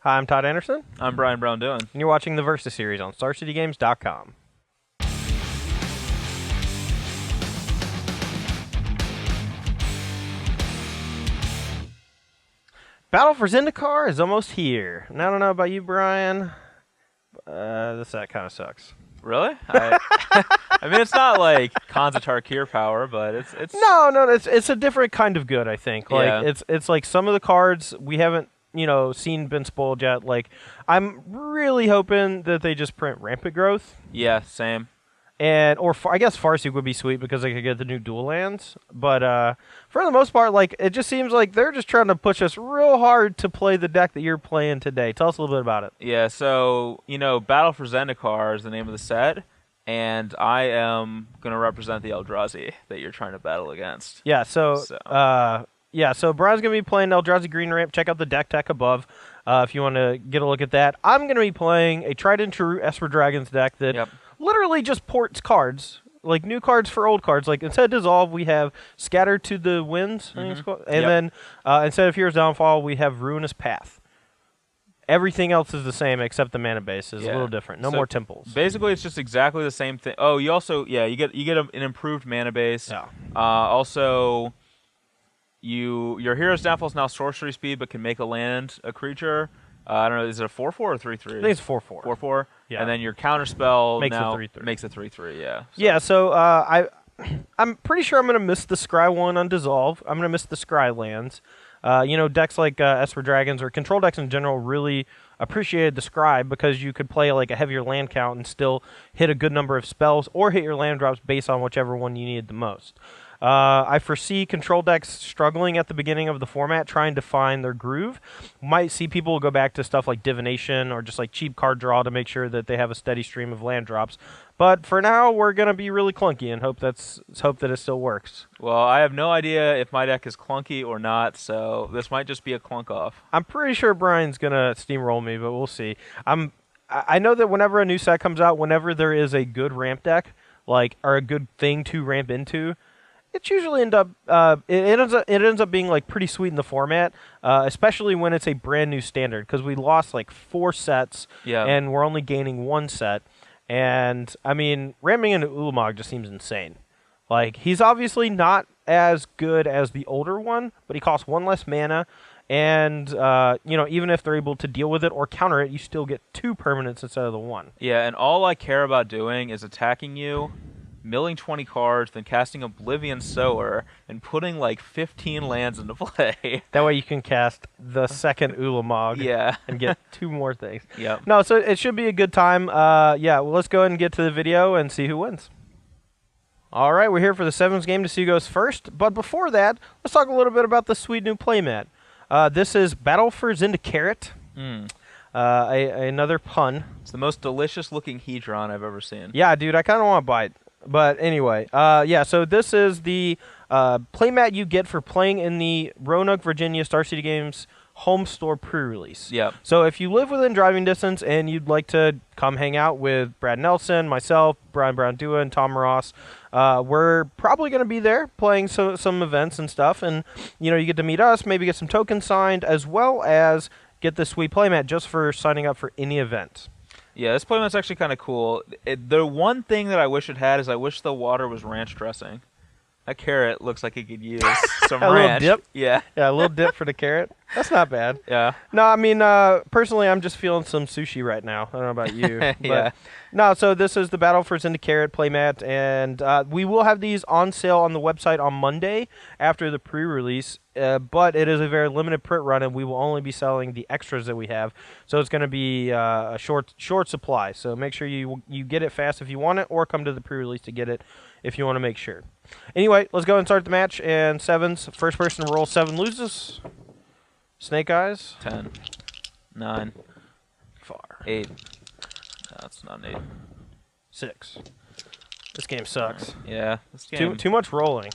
Hi, I'm Todd Anderson. I'm Brian Braun-Duin. And you're watching the Versus series on StarCityGames.com. Battle for Zendikar is almost here. And I don't know about you, Brian. This set kind of sucks. Really? I mean, it's not like Khan's Tarkir power, but it's No, it's a different kind of good, I think. Like Yeah. it's like some of the cards we haven't, seen been spoiled yet. Like I'm really hoping that they just print Rampant Growth. yeah, same. I guess Farseek would be sweet because they could get the new dual lands. But for the most part, like it just seems like they're just trying to push us real hard to play the deck that you're playing today. Tell us a little bit about it. Yeah, so Battle for Zendikar is the name of the set, and I am gonna represent the Eldrazi that you're trying to battle against. Yeah. So Brian's gonna be playing Eldrazi Green Ramp. Check out the deck tech above if you want to get a look at that. I'm gonna be playing a Tried and True Esper Dragons deck that. Yep. Literally just ports cards, like new cards for old cards. Like instead of Dissolve, we have Scattered to the Winds, I think it's called. And then instead of Hero's Downfall, we have Ruinous Path. Everything else is the same except the mana base is a little different. No more temples. Basically, it's just exactly the same thing. Oh, you also you get an improved mana base. Yeah. Also, your Hero's Downfall is now sorcery speed, but can make a land a creature. I don't know. Is it a 4/4 or 3/3? I think it's 4/4. 4/4. Yeah. And then your counterspell Makes now a 3/3. makes a 3/3. Yeah. Yeah. So I'm pretty sure I'm gonna miss the Scry one on Dissolve. I'm gonna miss the Scry lands. Decks like Esper Dragons or control decks in general really appreciated the Scry because you could play like a heavier land count and still hit a good number of spells or hit your land drops based on whichever one you needed the most. I foresee control decks struggling at the beginning of the format, trying to find their groove. Might see people go back to stuff like Divination or just like cheap card draw to make sure that they have a steady stream of land drops. But for now, we're gonna be really clunky and hope that it still works. Well, I have no idea if my deck is clunky or not, so this might just be a clunk off. I'm pretty sure Brian's gonna steamroll me, but we'll see. I know that whenever a new set comes out, whenever there is a good ramp deck, or a good thing to ramp into, it usually ends up being like pretty sweet in the format, especially when it's a brand new standard because we lost like 4 sets and we're only gaining 1 set. And I mean, ramming into Ulamog just seems insane. Like he's obviously not as good as the older one, but he costs 1 less mana. And even if they're able to deal with it or counter it, you still get 2 permanents instead of the 1. Yeah, and all I care about doing is attacking you, milling 20 cards, then casting Oblivion Sower, and putting like 15 lands into play. That way you can cast the second Ulamog and get 2 more things. Yep. No, so it should be a good time. Well, let's go ahead and get to the video and see who wins. All right, we're here for the 7th game to see who goes first. But before that, let's talk a little bit about the sweet new playmat. This is Battle for Zendikar. Another pun. It's the most delicious looking Hedron I've ever seen. Yeah, dude, I kind of want to buy it. But anyway, so this is the playmat you get for playing in the Roanoke, Virginia Star City Games home store pre-release. Yep. So if you live within driving distance and you'd like to come hang out with Brad Nelson, myself, Brian Braun-Duin, Tom Ross, we're probably going to be there playing some events and stuff. And, you get to meet us, maybe get some tokens signed, as well as get the sweet playmat just for signing up for any event. Yeah, this playmat's actually kind of cool. The one thing that I wish it had is I wish the water was ranch dressing. That carrot looks like it could use some ranch. Little dip? Yeah. Yeah, a little dip for the carrot. That's not bad. Yeah. No, I mean, personally, I'm just feeling some sushi right now. I don't know about you. Yeah. No, so this is the Battle for Zendikar playmat, and we will have these on sale on the website on Monday after the pre-release, but it is a very limited print run, and we will only be selling the extras that we have. So it's going to be a short supply. So make sure you get it fast if you want it, or come to the pre-release to get it if you want to make sure. Anyway, let's go and start the match. And 7s, first person to roll 7 loses. Snake Eyes. 10, 9, Far. 8. No, it's not an 8. 6. This game sucks. Yeah, this game. Too much rolling.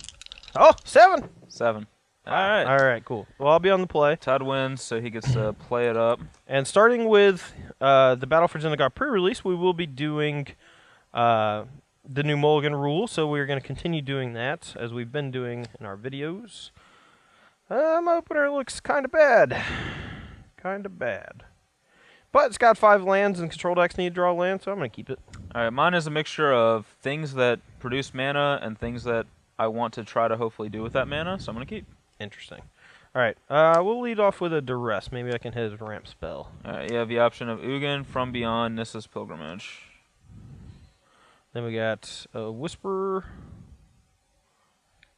Oh, 7. 7. All right. All right, cool. Well, I'll be on the play. Todd wins, so he gets to play it up. And starting with the Battle for Zendikar pre-release, we will be doing the new Mulligan rule, so we're going to continue doing that as we've been doing in our videos. My opener looks kind of bad. Kind of bad. But it's got 5 lands, and control decks need to draw land, so I'm going to keep it. All right, mine is a mixture of things that produce mana and things that I want to try to hopefully do with that mana, so I'm going to keep. Interesting. All right, we'll lead off with a Duress. Maybe I can hit his ramp spell. All right, you have the option of Ugin, From Beyond, Nissa's Pilgrimage. Then we got a Whisperer,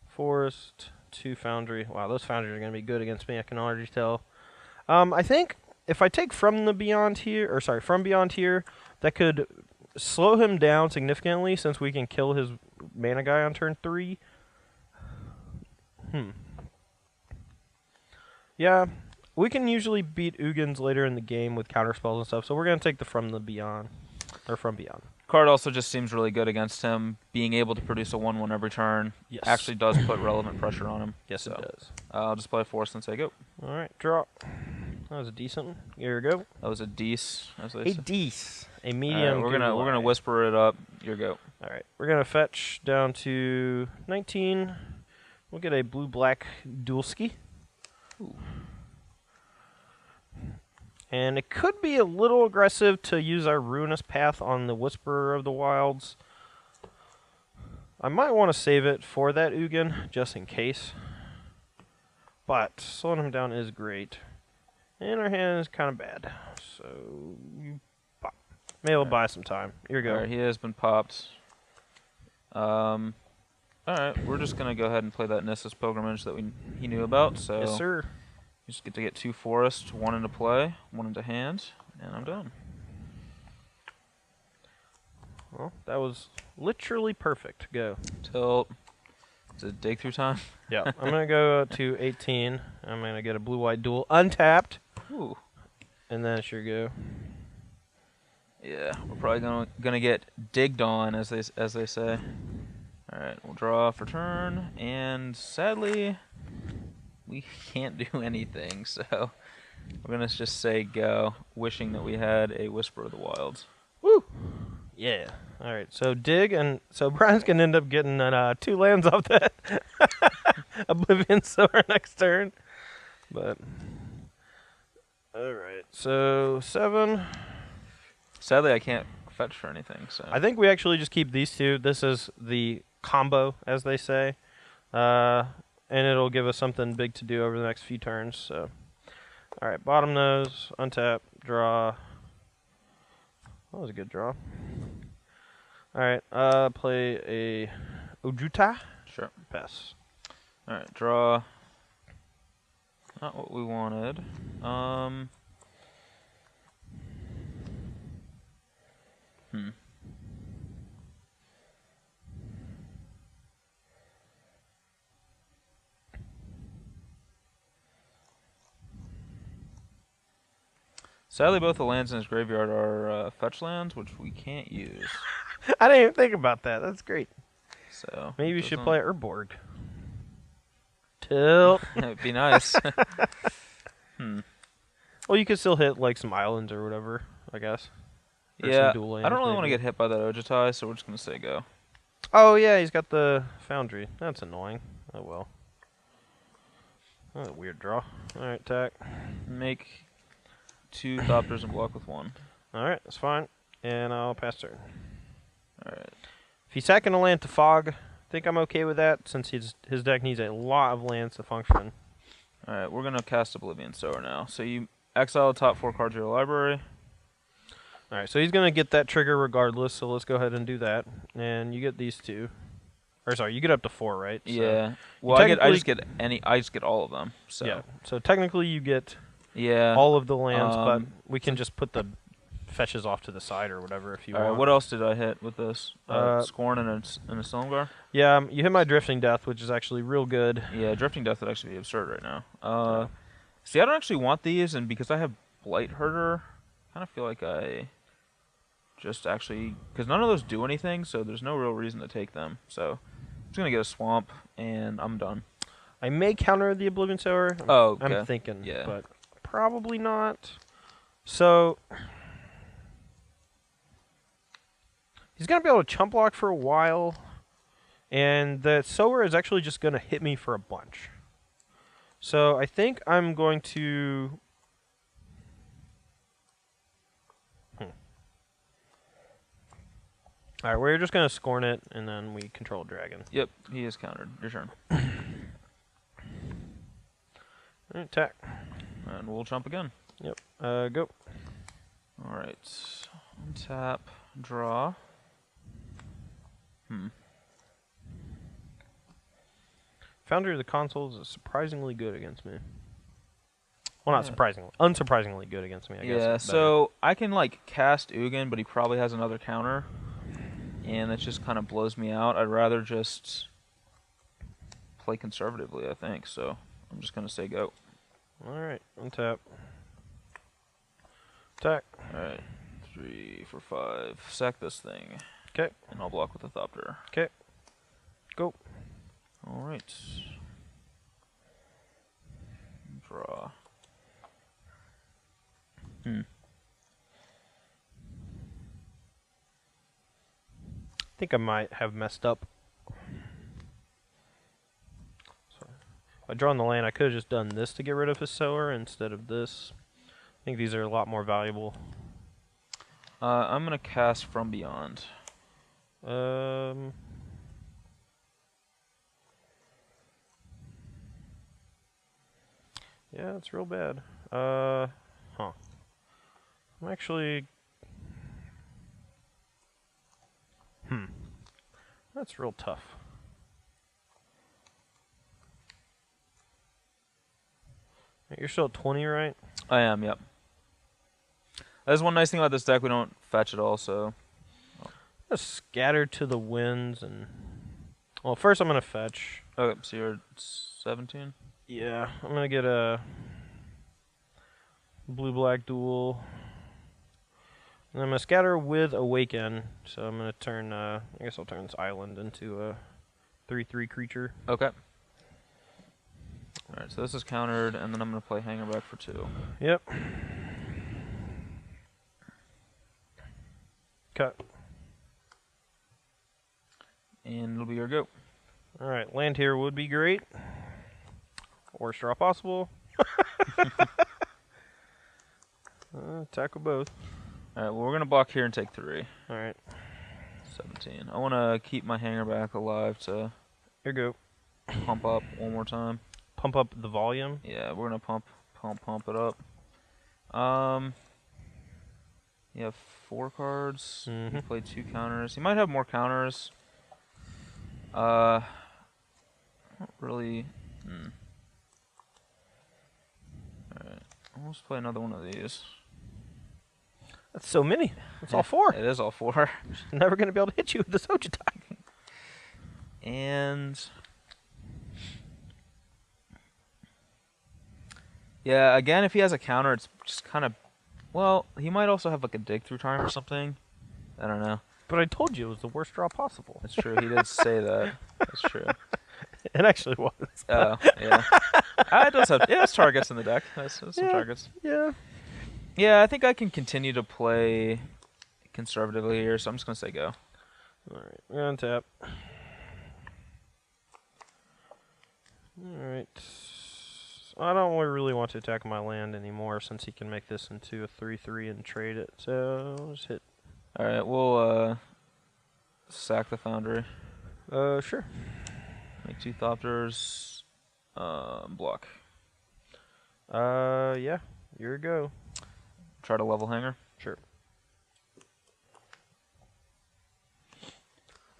Forest, 2 Foundry. Wow, those Foundries are going to be good against me, I can already tell. I think if I take From Beyond here, that could slow him down significantly since we can kill his mana guy on turn 3. Yeah, we can usually beat Ugins later in the game with counterspells and stuff, so we're going to take the From Beyond. Card also just seems really good against him. Being able to produce a 1/1 every turn actually does put relevant pressure on him. Yes, it does. I'll just play Force and say go. All right, draw. That was a decent one. Here we go. That was a dece, as they A say. dece. A medium. We're gonna whisper it up. Your go. All right, we're gonna fetch down to 19. We'll get a blue-black Duelski. And it could be a little aggressive to use our Ruinous Path on the Whisperer of the Wilds. I might want to save it for that Ugin, just in case. But slowing him down is great. And our hand is kind of bad. So, maybe we'll buy some time. Here we go. Alright, he has been popped. Alright, we're just going to go ahead and play that Nissa's Pilgrimage that he knew about. So Yes, sir. you just get to get 2 forests, 1 into play, 1 into hand, and I'm done. Well, that was literally perfect. Go. Tilt. Is it dig through time? Yeah, I'm going to go to 18. I'm going to get a blue-white duel untapped. Ooh. And then sure go. Yeah, we're probably gonna get digged on, as they say. All right, we'll draw for turn, and sadly, we can't do anything. So we're gonna just say go, wishing that we had a Whisper of the Wilds. Woo! Yeah. All right. So dig, and so Brian's gonna end up getting 2 lands off that Oblivion Sower next turn. But all right. So 7. Sadly, I can't fetch for anything. So I think we actually just keep these 2. This is the combo, as they say, and it'll give us something big to do over the next few turns. So, all right. Bottom nose, untap, draw. That was a good draw. All right, play a Ojuta. Sure. Pass. All right, draw. Not what we wanted. Sadly, both the lands in his graveyard are fetch lands, which we can't use. I didn't even think about that. That's great. So maybe you should play Urborg. Tilt. It'd be nice. Well, you could still hit like some islands or whatever, I guess. Or yeah, some dual I don't really lands, want to maybe. get hit by that Ojutai, so we're just gonna say go. Oh yeah, he's got the Foundry. That's annoying. Oh well. That's a weird draw. All right, attack. Make 2 Thopters and block with 1. All right, that's fine. And I'll pass turn. All right. If he's sacking a land to Fog, I think I'm okay with that since his deck needs a lot of lands to function. All right, we're gonna cast Oblivion Sower now. So you exile the top 4 cards of your library. All right, so he's gonna get that trigger regardless. So let's go ahead and do that. And you get these 2. Or sorry, you get up to 4, right? So Yeah. Well, I just get all of them. So yeah. So technically, you get yeah all of the lands, but we can just put the fetches off to the side or whatever if you want. What else did I hit with this? Scorn and a Silumgar? Yeah, you hit my Drifting Death, which is actually real good. Yeah, Drifting Death would actually be absurd right now. See, I don't actually want these, and because I have Blight Herder, I kind of feel like I just actually... Because none of those do anything, so there's no real reason to take them. So I'm just going to get a Swamp, and I'm done. I may counter the Oblivion Sower. Oh, okay. I'm thinking, Yeah. but probably not. So... he's going to be able to chump block for a while, and the Sower is actually just going to hit me for a bunch. So I think I'm going to... All right, we're just gonna scorn it, and then we control dragon. Yep, he is countered. Your turn. Attack. And we'll jump again. Yep. Go. All right. Untap. Draw. Foundry of the Consoles is surprisingly good against me. Well, not Yeah. surprisingly. Unsurprisingly good against me, I guess. Yeah, is better. so I can, like, cast Ugin, but he probably has another counter. And that just kind of blows me out. I'd rather just play conservatively, I think. So I'm just going to say go. Alright, untap. Attack. Alright. 3 for 5. Sack this thing. Okay. And I'll block with a Thopter. Okay. Go. Alright. Draw. I think I might have messed up. So, by drawing the land, I could have just done this to get rid of his sower instead of this. I think these are a lot more valuable. I'm going to cast From Beyond. Yeah, it's real bad. I'm actually... That's real tough. You're still at 20, right? I am, yep. That's one nice thing about this deck. We don't fetch at all, so... Just scatter to the winds and... Well, first I'm going to fetch. Okay, so you're 17? Yeah, I'm going to get a blue-black duel. And I'm going to scatter with Awaken. So I'm going to turn, I guess I'll turn this island into a 3/3 creature. Okay. Alright, so this is countered, and then I'm going to play Hanger Back for 2. Yep. Cut. And it'll be your go. Alright, land here would be great. Worst draw possible. Tackle both. Alright, well, we're going to block here and take 3. Alright, 17. I want to keep my Hanger Back alive to here go. pump up one more time. Pump up the volume. Yeah, we're going to pump it up. You have 4 cards. You play 2 counters. You might have more counters. Not really. Alright. Let's play another one of these. That's so many. That's all 4. It is all 4. Never going to be able to hit you with this Ojitai. And... yeah, again, if he has a counter, it's just kind of... well, he might also have like a dig through time or something. I don't know. But I told you it was the worst draw possible. That's true. He did say that. That's true. It actually was. Oh, yeah. It does have... yeah, there's targets in the deck. There's some targets. Yeah. Yeah, I think I can continue to play conservatively here, so I'm just going to say go. Alright, we're on tap. Alright. I don't really want to attack my land anymore since he can make this into a 3/3 and trade it. So I'll just hit. Alright, we'll sack the Foundry. Sure. Make 2 Thopters. Block. Yeah. Your go. Try to level Hanger. Sure.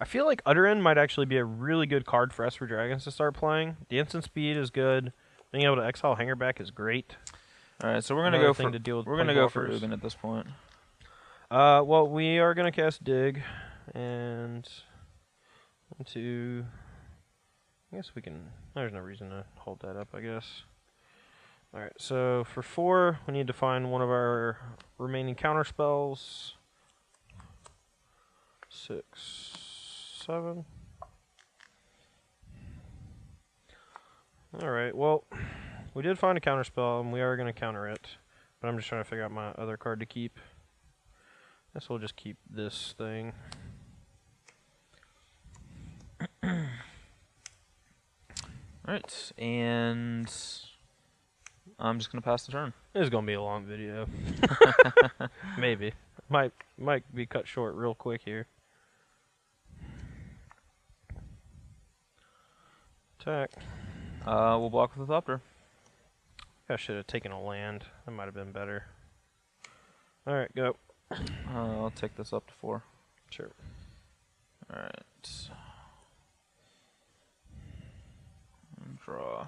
I feel like Utterin might actually be a really good card for Esper Dragons to start playing. The instant speed is good. Being able to exile Hanger Back is great. Alright, so we're gonna go for Planeswalkers. Ugin at this point. Well, we are gonna cast Dig, and into. I guess we can. There's no reason to hold that up, I guess. All right. So for 4, we need to find one of our remaining counter spells. 6, 7. All right. Well, we did find a counter spell, and we are gonna counter it. But I'm just trying to figure out my other card to keep. Guess we'll just keep this thing. Alright, and I'm just going to pass the turn. This is gonna be a long video. Maybe. Might be cut short real quick here. Attack. We'll block with the Thopter. I should have taken a land. That might have been better. Alright, go. I'll take this up to 4. Sure. Alright. Draw.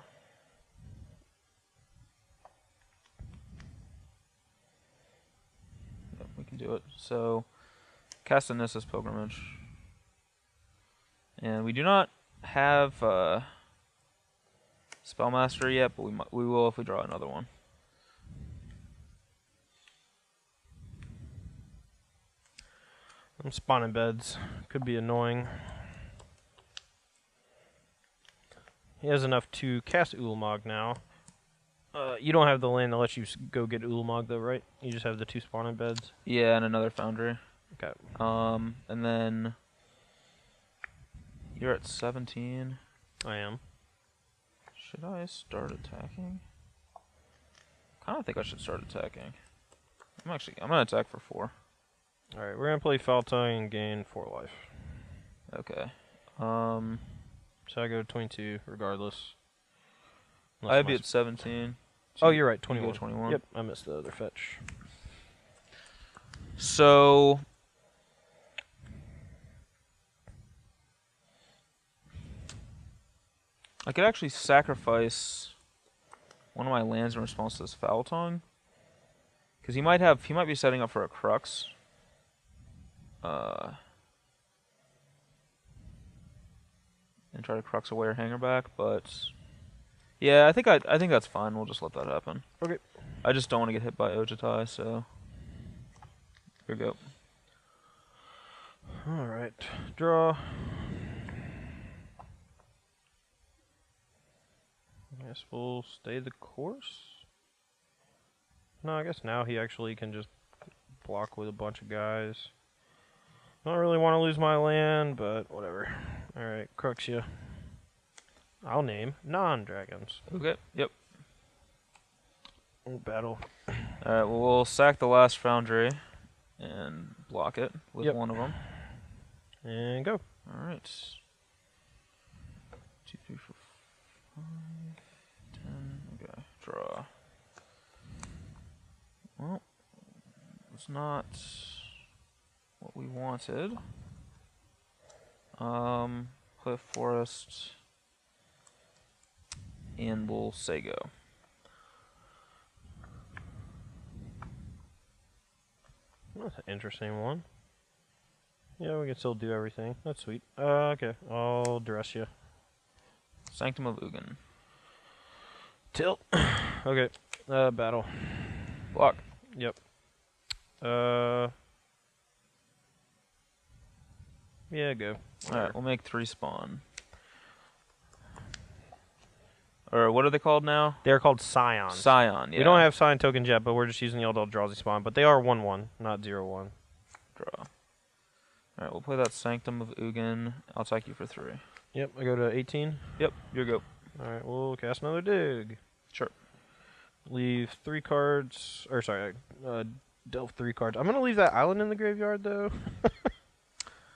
Yep, we can do it. So, cast Anissa's Pilgrimage. And we do not have Spellmaster yet, but we will if we draw another one. I'm spawning beds. Could be annoying. He has enough to cast Ulamog now. You don't have the land that lets you go get Ulamog though, right? You just have the 2 spawning beds. Yeah, and another Foundry. Okay. And then you're at 17. I am. Should I start attacking? I don't think I should start attacking. I'm gonna attack for 4. Alright, we're gonna play Faltine and gain 4 life. Okay. So I go to 22 regardless. I'd be at 17. Oh, you're right, You 21. go 21. Yep, I missed the other fetch. So I could actually sacrifice one of my lands in response to this Foul Tongue, because he might be setting up for a Crux. And try to Crux away or Hanger back, but yeah, I think that's fine. We'll just let that happen. Okay. I just don't want to get hit by Ojutai, so here we go. Alright, draw. I guess we'll stay the course. No, I guess now he actually can just block with a bunch of guys. I don't really want to lose my land, but whatever. Alright, Cruxia. I'll name non-dragons. Okay. Yep. Battle. Alright, well, we'll sack the last Foundry and block it with Yep. one of them. And go. Alright. 2, 3, 4, 5, 10. Okay, draw. Well, it's not what we wanted. Play a Forest. And we'll say go. That's an interesting one. Yeah, we can still do everything. That's sweet. Okay, I'll dress you. Sanctum of Ugin. Tilt. Okay, battle. Block. Yep. Yeah, go. Alright, we'll make 3 spawn. Or what are they called now? They're called Scions. Scion, yeah. We don't have Scion tokens yet, but we're just using the old Eldrazi spawn. But they are 1/1, not 0/1. Draw. Alright, we'll play that Sanctum of Ugin. I'll attack you for 3. Yep, I go to 18. Yep, you go. Alright, we'll cast another dig. Sure. Leave 3 cards. Or, sorry, delve 3 cards. I'm going to leave that island in the graveyard, though.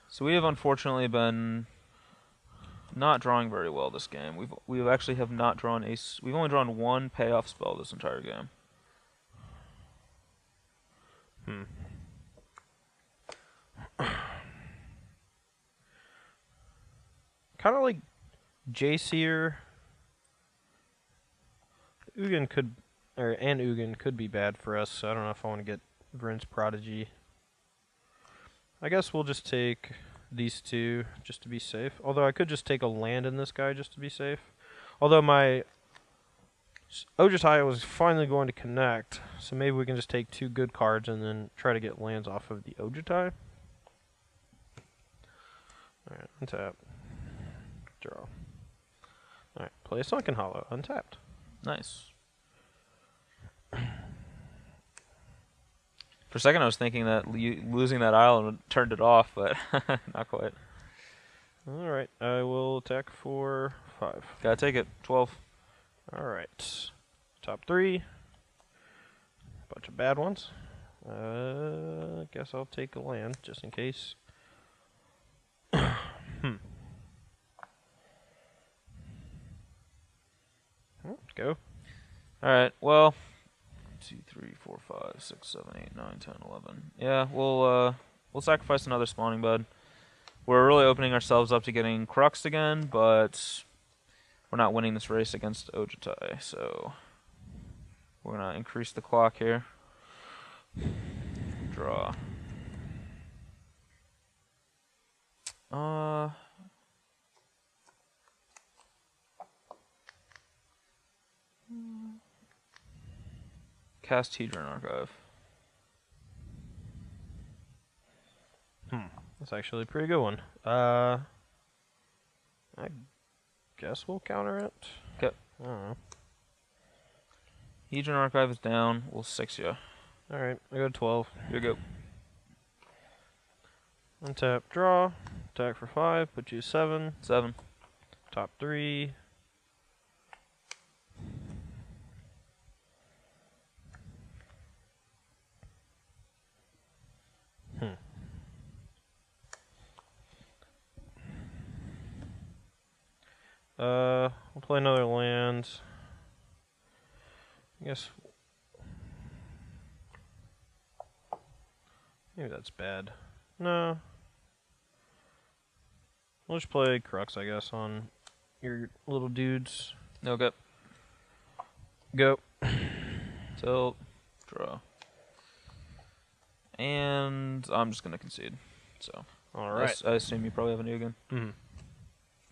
So we have unfortunately been not drawing very well this game. We've actually have not drawn we've only drawn 1 payoff spell this entire game. Kind of like Jayceer. Ugin could be bad for us, so I don't know if I want to get Vryn's Prodigy. I guess we'll just take these 2 just to be safe. Although I could just take a land in this guy just to be safe. Although my Ojutai was finally going to connect, so maybe we can just take 2 good cards and then try to get lands off of the Ojutai. Alright, untap. Draw. Alright, play a Sunken Hollow, untapped. Nice. For a second I was thinking that losing that island turned it off, but not quite. Alright, I will attack for 5. Gotta take it. 12. Alright. Top 3. Bunch of bad ones. Guess I'll take a land, just in case. Go. Alright, well, 2, 3, 4, 5, 6, 7, 8, 9, 10, 11. Yeah, we'll sacrifice another spawning bud. We're really opening ourselves up to getting Cruxed again, but we're not winning this race against Ojitai, so we're gonna increase the clock here. Draw. Cast Hedron Archive. That's actually a pretty good one. I guess we'll counter it. Okay. I don't know. Hedron Archive is down. We'll 6 you. Alright, I go to 12. Here you go. Untap, draw. Attack for 5, put you 7. 7. Top 3. We'll play another land. I guess maybe that's bad. No. We'll just play Crux, I guess, on your little dudes. Okay. Go. Tilt. Draw. And I'm just going to concede. So, Alright. I assume you probably have a new again. Mm-hmm.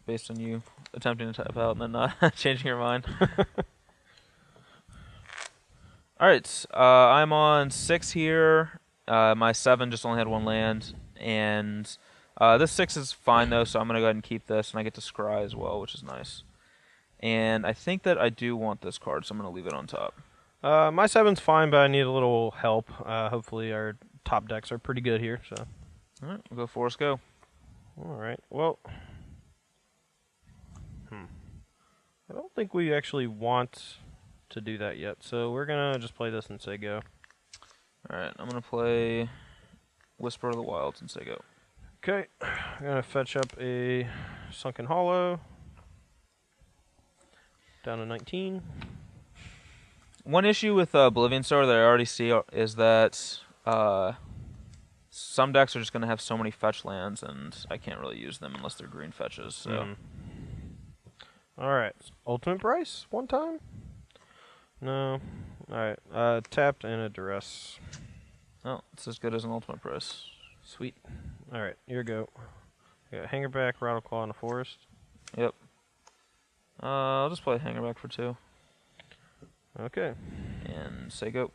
Based on you attempting to tap out and then not changing your mind. Alright, I'm on 6 here. My 7 just only had 1 land. And this 6 is fine though, so I'm going to go ahead and keep this. And I get to scry as well, which is nice. And I think that I do want this card, so I'm going to leave it on top. My 7's fine, but I need a little help. Hopefully our top decks are pretty good here. So. Alright, we'll go Forest Go. Alright, well. I don't think we actually want to do that yet, so we're going to just play this and say go. Alright, I'm going to play Whisper of the Wilds and say go. Okay, I'm going to fetch up a Sunken Hollow. Down to 19. One issue with Oblivion Star that I already see is that some decks are just going to have so many fetch lands, and I can't really use them unless they're green fetches. So, Alright, ultimate price one time? No. Alright, tapped and a duress. oh, it's as good as an ultimate price. Sweet. Alright, here we go. I got Hangerback, Rattleclaw, and a Forest. Yep. I'll just play Hangerback for 2. Okay. And say go.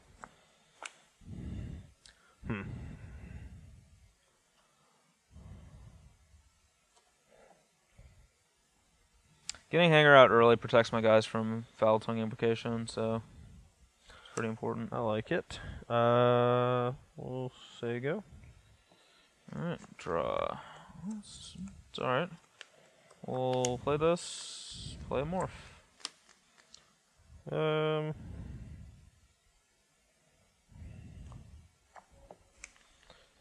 Getting Hanger out early protects my guys from Foul Tongue implication, so it's pretty important. I like it. We'll say go. Alright, draw. It's alright. We'll play this. Play a Morph. It's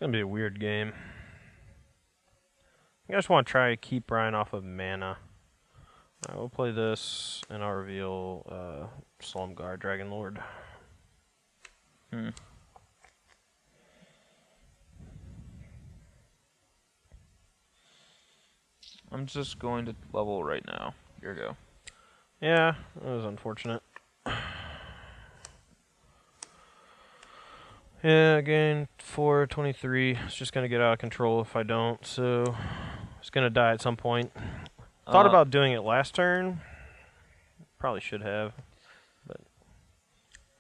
gonna be a weird game. I just want to try to keep Brian off of mana. Alright, we'll play this, and I'll reveal Slumguard, Dragon Lord. I'm just going to level right now. Here we go. Yeah, that was unfortunate. Yeah, again, 423. It's just going to get out of control if I don't, so it's going to die at some point. Thought about doing it last turn. Probably should have, but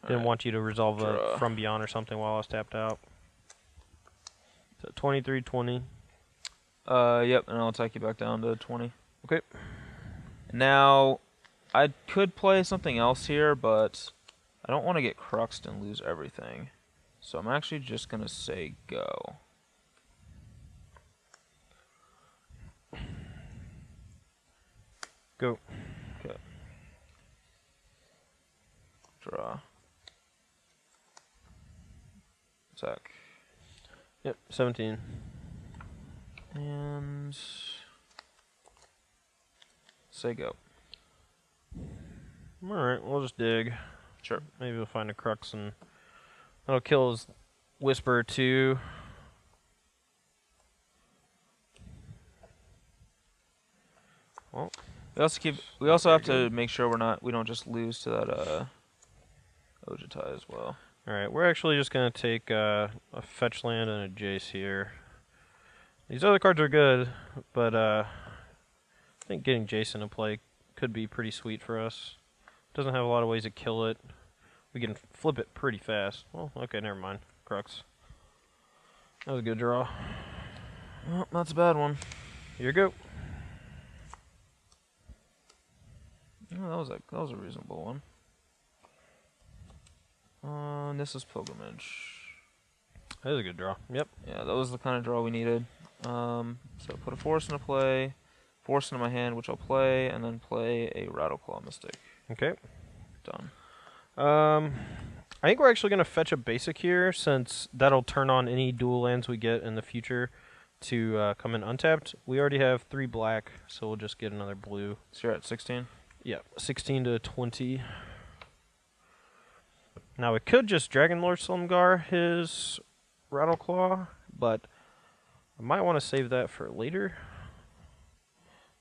didn't want you to resolve a From Beyond or something while I was tapped out. So 23-20. Yep, and I'll attack you back down to 20. Okay. Now, I could play something else here, but I don't want to get cruxed and lose everything. So I'm actually just going to say go. Go. Okay. Draw. Attack. Yep, 17. And say go. Alright, we'll just dig. Sure. Maybe we'll find a crux and that'll kill his Whisper too. Well, we also have to make sure we don't just lose to that Ojitai as well. Alright, we're actually just gonna take a fetch land and a Jace here. These other cards are good, but I think getting Jace into play could be pretty sweet for us. Doesn't have a lot of ways to kill it. We can flip it pretty fast. Well, okay, never mind. Crux. That was a good draw. Well, that's a bad one. Here you go. Oh, that was a reasonable one. Nissa's Pilgrimage. That was a good draw. Yep. Yeah, that was the kind of draw we needed. So put a Force into play, Force into my hand, which I'll play, and then play a Rattleclaw Mystic. Okay. Done. I think we're actually going to fetch a basic here, since that'll turn on any dual lands we get in the future to come in untapped. We already have 3 black, so we'll just get another blue. So you're at 16? Yeah, 16 to 20. Now, we could just Dragonlord Slumgar his Rattleclaw, but I might want to save that for later.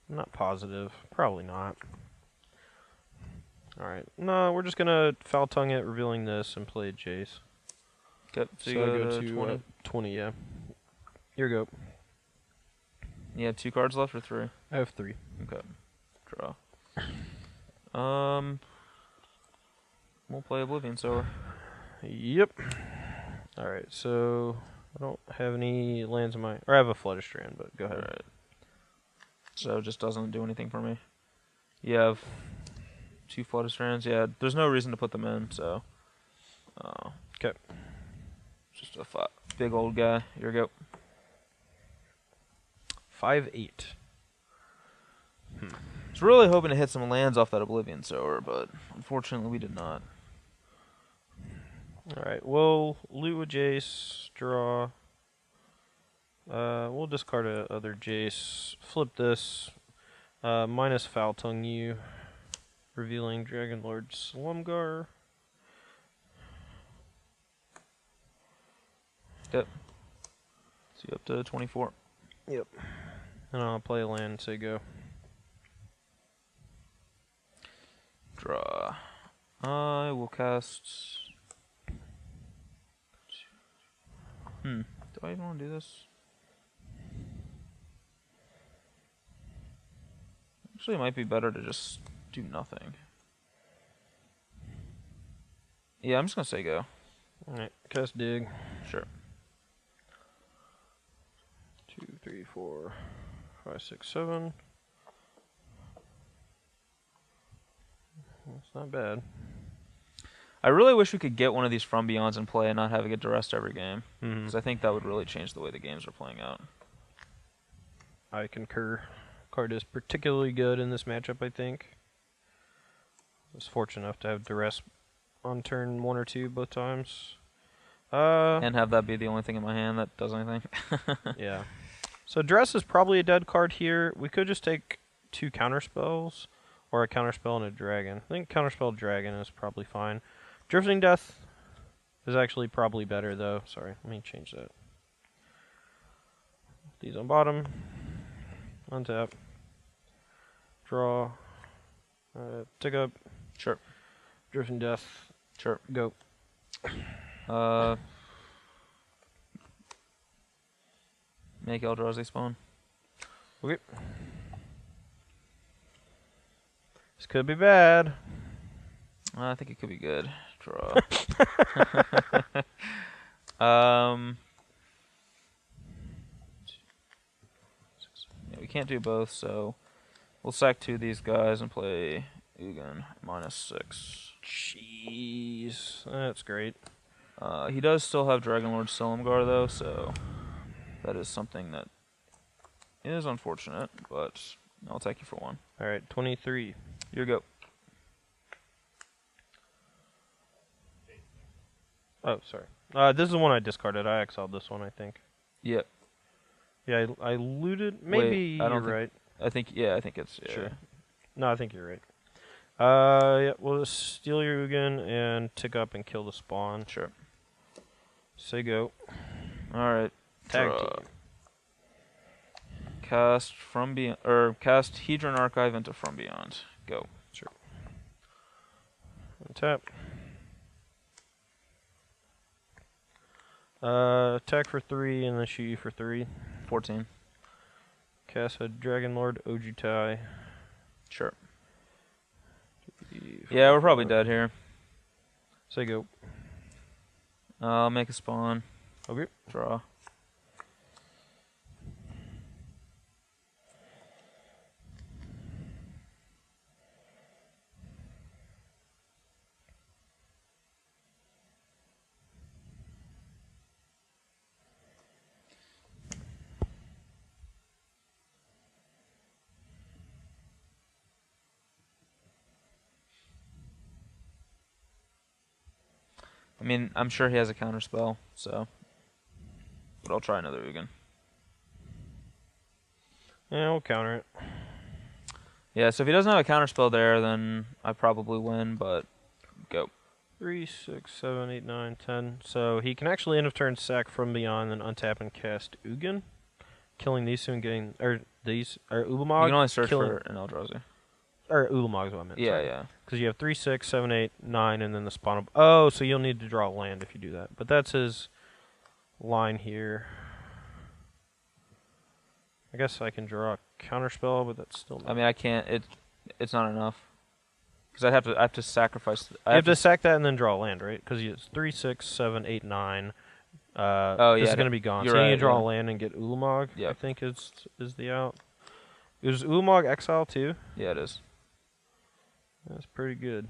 I'm not positive. Probably not. Alright. No, we're just going to Foul Tongue it, revealing this, and play Jace. Okay, So you go to 20. 20, yeah. Here we go. You have 2 cards left or 3? I have 3. Okay. Draw. We'll play Oblivion Sower. Yep. Alright, so I don't have any lands in my... Or I have a Flutterstrand, but go ahead. Alright. So it just doesn't do anything for me. You have 2 Flutterstrands. Yeah, there's no reason to put them in, so... Okay. Just a big old guy. Here we go. 5/8. I was really hoping to hit some lands off that Oblivion Sower, but unfortunately we did not. Alright, we'll loot with Jace, draw. We'll discard a other Jace, flip this, minus Foul Tongue you, revealing Dragonlord Slumgar. Yep. So you up to 24. Yep. And I'll play a land, say go. Draw. I will cast... Do I even want to do this? Actually, it might be better to just do nothing. Yeah, I'm just going to say go. Alright, cast dig. Sure. 2, 3, 4, 5, 6, 7. That's not bad. I really wish we could get one of these From Beyonds in play and not have it get duressed every game. Mm-hmm. Because I think that would really change the way the games are playing out. I concur. Card is particularly good in this matchup, I think. I was fortunate enough to have duress on turn 1 or 2 both times. And have that be the only thing in my hand that does anything. Yeah. So duress is probably a dead card here. We could just take 2 counterspells, or a counterspell and a dragon. I think counterspell dragon is probably fine. Drifting Death is actually probably better, though. Sorry, let me change that. These on bottom. Untap. Draw. Tick up. Sure. Drifting Death. Sure. Go. Make Eldrazi spawn. Okay. This could be bad. I think it could be good. Draw. Yeah, we can't do both, so we'll sack 2 of these guys and play Ugin -6. Jeez, that's great. He does still have Dragonlord Silumgar though, so that is something that is unfortunate, but I'll take you for 1. All right, 23. Here you go. Oh, sorry. This is the one I discarded. I exiled this one, I think. Yep. Yeah, I looted. Maybe Wait, I don't you're right. I think it's... Yeah. Sure. No, I think you're right. Yeah, we'll just steal your Ugin and tick up and kill the spawn. Sure. Say go. Alright. Tag Draw. team. Cast from beyond, or cast Hedron Archive into From Beyond. Go. Sure. Tap. Attack for 3 and then shoot you for 3. 14. Cast a Dragon Lord Ojutai. Sure. 3, Yeah, 4, we're probably 5. dead here. Say go. I'll make a spawn. Okay. Draw. I mean, I'm sure he has a counter spell, so. But I'll try another Ugin. Yeah, we'll counter it. Yeah, so if he doesn't have a counter spell there, then I probably win, but go. 3, 6, 7, 8, 9, 10. So he can actually end of turn sack From Beyond, then untap and cast Ugin. Killing these two and getting. Or Ulamog. You can only search killing, for an Eldrazi. Or Ulamog is what I meant. Yeah, sorry. yeah. Because you have 3, 6, 7, 8, 9, and then the spawn. Oh, so you'll need to draw land if you do that. But that's his line here. I guess I can draw a counterspell, but that's still. I mean, I can't. It's not enough. Because I have to sacrifice. You have to sack that and then draw land, right? Because it's 3, 6, 7, 8, 9. Oh, this yeah, is going to be gone. you're So you right, need to draw yeah. land and get Ulamog, I Yep. think is the out. Is Ulamog exile too? Yeah, it is. That's pretty good.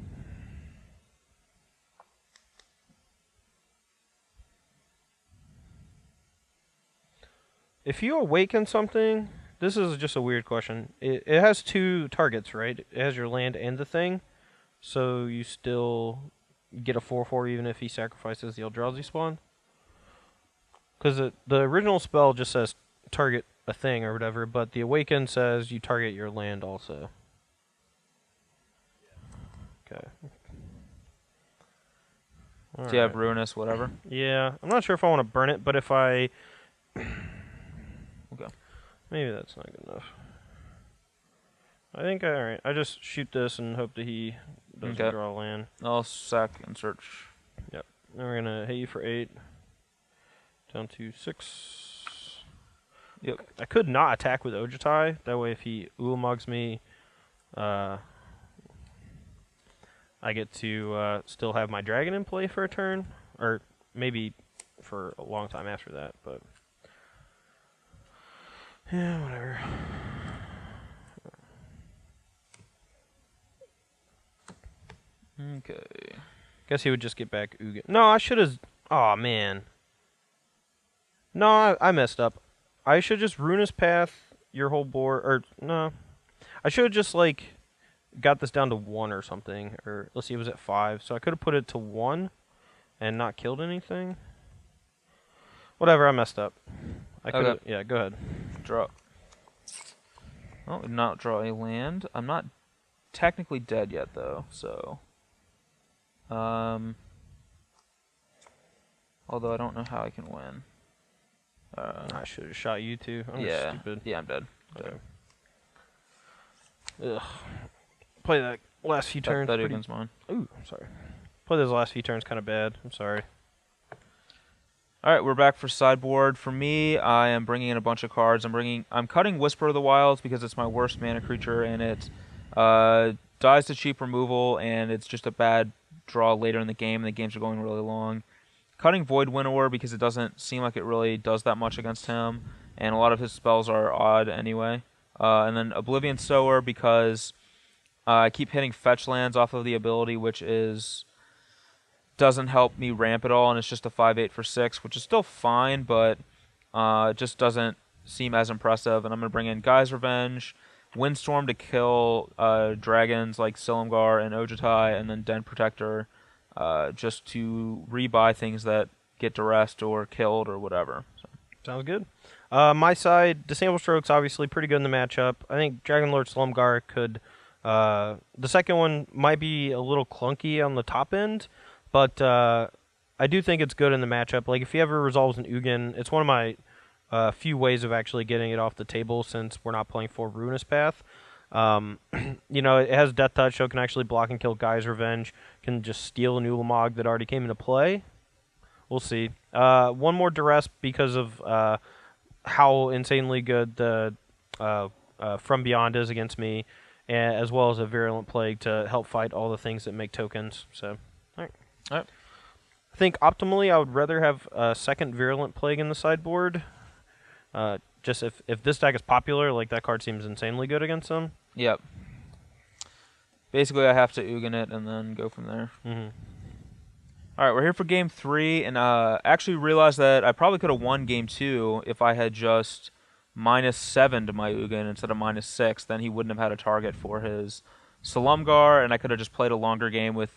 If you awaken something, this is just a weird question. It has 2 targets, right? It has your land and the thing. So you still get a 4/4 even if he sacrifices the Eldrazi spawn? Because the original spell just says target a thing or whatever, but the awaken says you target your land also. Okay. Do you have Ruinous, whatever? Yeah, I'm not sure if I want to burn it, but if I... Okay. Maybe that's not good enough. I think, alright, I just shoot this and hope that he doesn't Okay. draw land. I'll sack and search. Yep. Then we're going to hit you for 8. Down to 6. Yep. I could not attack with Ojutai. That way if he Ulamogs me, I get to still have my dragon in play for a turn. Or maybe for a long time after that, but... Yeah, whatever. Okay. Guess he would just get back Ugin. No, I should have... Aw, man. No, I messed up. I should just Ruinous Path your whole board... Or, no. I should have just, like, got this down to 1 or something. Or, let's see, it was at 5. So I could have put it to 1 and not killed anything. Whatever, I messed up. I could have... Okay. Yeah, go ahead. Draw. Oh, not draw a land. I'm not technically dead yet, though, so... Although I don't know how I can win. I should have shot you too. I'm yeah. stupid. Yeah, I'm dead. Okay. Ugh. Play that last few turns. That pretty... Ugin's mine. Ooh, I'm sorry. Play those last few turns kind of bad. I'm sorry. All right, we're back for sideboard. For me, I am bringing in a bunch of cards. I'm cutting Whisper of the Wilds because it's my worst mana creature, and it dies to cheap removal, and it's just a bad draw later in the game, and the games are going really long. Cutting Void Winnower because it doesn't seem like it really does that much against him, and a lot of his spells are odd anyway. And then Oblivion Sower because I keep hitting fetch lands off of the ability, which doesn't help me ramp at all, and it's just a 5/8 for 6, which is still fine, but it just doesn't seem as impressive. And I'm going to bring in Guy's Revenge, Windstorm to kill dragons like Silumgar and Ojutai, and then Den Protector just to rebuy things that get duressed or killed or whatever. So. Sounds good. My side, Disable Stroke's obviously pretty good in the matchup. I think Dragon Lord Silumgar could The second one might be a little clunky on the top end, but I do think it's good in the matchup. Like if he ever resolves an Ugin, it's one of my few ways of actually getting it off the table since we're not playing for Ruinous Path. It has Death Touch, so it can actually block and kill Guy's Revenge. Can just steal an Ulamog that already came into play. We'll see. One more Duress because of how insanely good the From Beyond is against me, as well as a Virulent Plague to help fight all the things that make tokens. So, all right. All right. I think optimally I would rather have a second Virulent Plague in the sideboard. Just if this deck is popular, like that card seems insanely good against them. Yep. Basically, I have to Ugin it and then go from there. Mm-hmm. All right, we're here for game 3, and actually realized that I probably could have won game 2 if I had just -7 to my Ugin instead of -6. Then he wouldn't have had a target for his Salumgar, and I could have just played a longer game with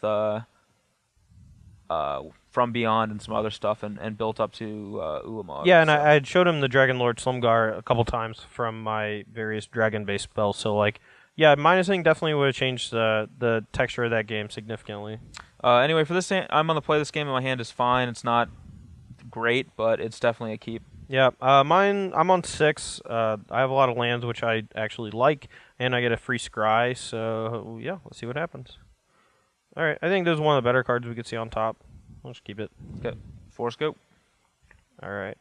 From Beyond and some other stuff and built up to Ulamog. Yeah, and I had showed him the Dragon Lord Slumgar a couple times from my various dragon-based spells. So, like, yeah, minusing definitely would have changed the texture of that game significantly. Anyway, for this, I'm on the play of this game, and my hand is fine. It's not great, but it's definitely a keep. Yeah, mine, I'm on 6. I have a lot of lands, which I actually like, and I get a free scry. So, yeah, let's see what happens. All right, I think this is one of the better cards we could see on top. I'll just keep it. Okay, Force go. All right.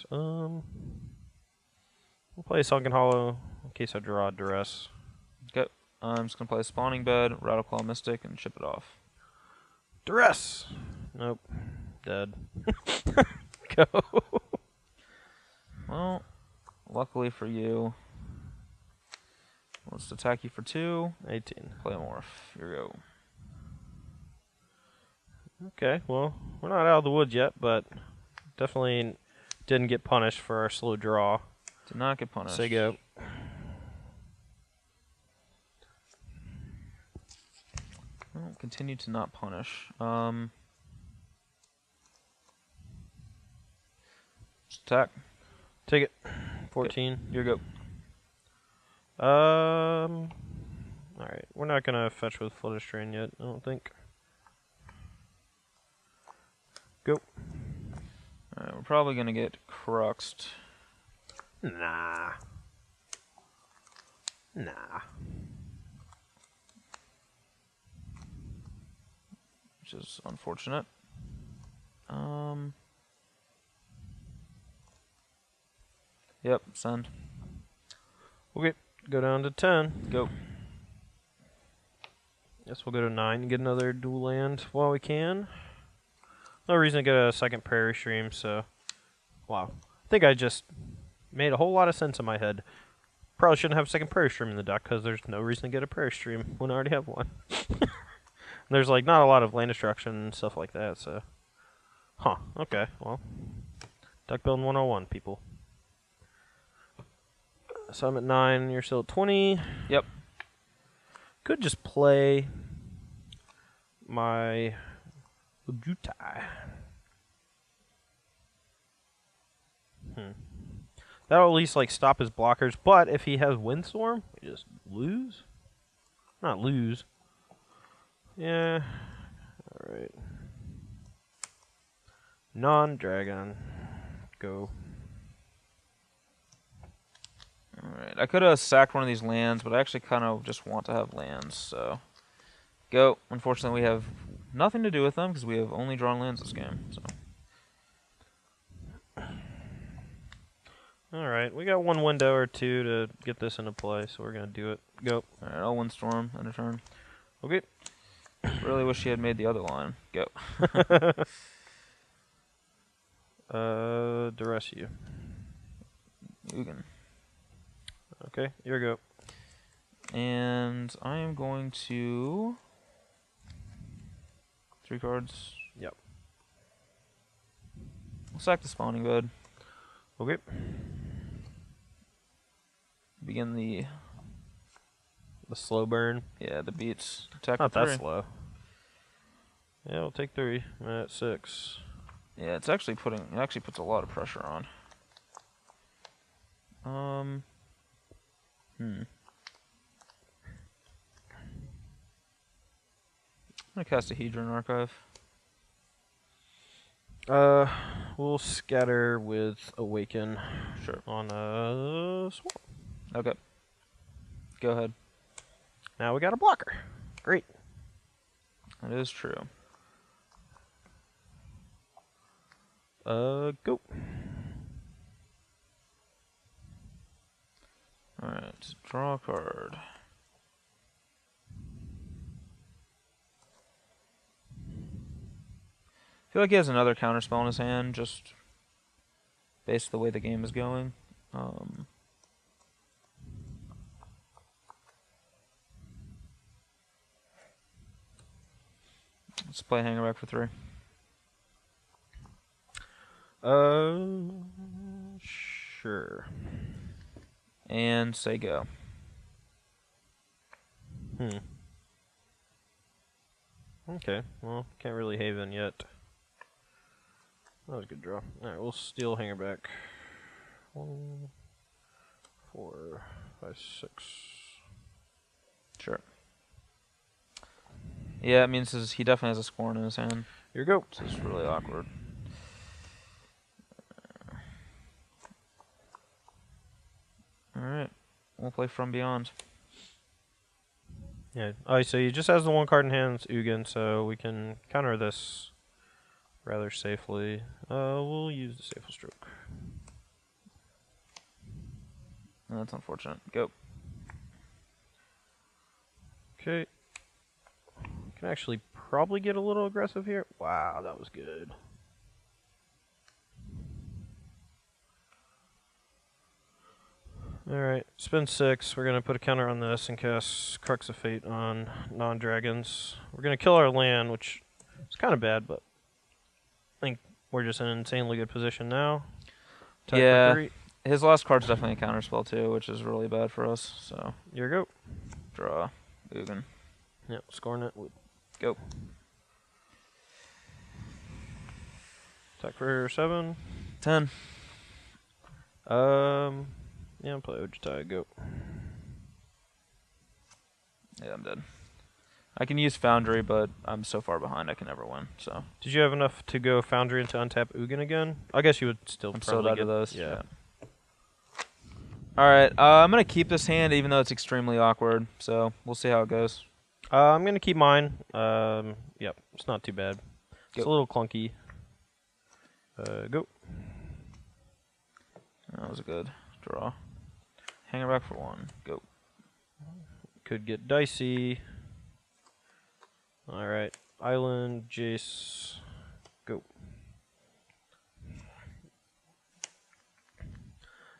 We'll play Sunken Hollow in case I draw a Duress. Okay, I'm just going to play Spawning Bed, Rattleclaw Mystic, and ship it off. Duress! Nope. Dead. Go. Well, luckily for you, let's attack you for 2. 18. Play a Morph. Here we go. Okay, well, we're not out of the woods yet, but definitely didn't get punished for our slow draw. Did not get punished. Say go. Well, continue to not punish. Just attack. Take it. 14. Here you go. Alright, we're not going to fetch with Flutter Strain yet, I don't think. Go. Alright, we're probably going to get Cruxed. Nah. Which is unfortunate. Yep, send. Okay, go down to 10. Go. Guess we'll go to 9 and get another dual land while we can. No reason to get a second Prairie Stream, so... Wow. I think I just made a whole lot of sense in my head. Probably shouldn't have a second Prairie Stream in the deck, because there's no reason to get a Prairie Stream when I already have one. There's, like, not a lot of land destruction and stuff like that, so... Huh, okay, well... Deck building 101, people. So I'm at 9, you're still at 20. Yep. Could just play my Ujutai. That'll at least like stop his blockers, but if he has Windstorm, we just lose? Not lose. Yeah. Alright. Non-dragon. Go. Alright, I could have sacked one of these lands, but I actually kind of just want to have lands, so... Go. Unfortunately, we have nothing to do with them, because we have only drawn lands this game, so... Alright, we got one window or two to get this into play, so we're going to do it. Go. Alright, I'll Windstorm end of turn. Okay. Really wish he had made the other line. Go. Duress you. Ugin. Okay, here we go. And I am going to... 3 cards. Yep. We'll sack the Spawning Bed. Okay. Begin the slow burn. Yeah, the beats. Attack Not for that 3. slow. Yeah, we'll take 3. I'm at 6. Yeah, it's actually it actually puts a lot of pressure on. I'm gonna cast a Hedron Archive. We'll scatter with Awaken Sure. on a swamp. Okay. Go ahead. Now we got a blocker. Great. That is true. Go. Alright, draw a card. I feel like he has another counterspell in his hand, just based on the way the game is going. Let's play Hangerback for 3. Sure. And say go. Okay, well, can't really Haven yet. That was a good draw. Alright, we'll steal Hangerback. 1, 4, 5, 6. Sure. Yeah, it means he definitely has a Scorn in his hand. Here you go. This is really awkward. Alright, we'll play From Beyond. Yeah. Alright, so he just has the one card in hand, it's Ugin, so we can counter this rather safely. We'll use the Safel Stroke. That's unfortunate. Go. Okay. Can actually probably get a little aggressive here. Wow, that was good. Alright, spin 6. We're going to put a counter on this and cast Crux of Fate on non-dragons. We're going to kill our land, which is kind of bad, but I think we're just in an insanely good position now. Attack Yeah. for 3. His last card's definitely a counterspell too, which is really bad for us. So Here we go. draw. Ugin. Yep, scoring it with Go. attack for 7. 10. Yeah, play Ojitai. Go. Yeah, I'm dead. I can use Foundry, but I'm so far behind I can never win. So Did you have enough to go Foundry into untap Ugin again? I guess you would still I'm probably sold out get of those. Yeah. All right. I'm gonna keep this hand even though it's extremely awkward. So we'll see how it goes. I'm gonna keep mine. Yep, it's not too bad. It's Go. a little clunky. Go. That was a good draw. Hang it back for 1. Go. Could get dicey. All right, Island, Jace, go.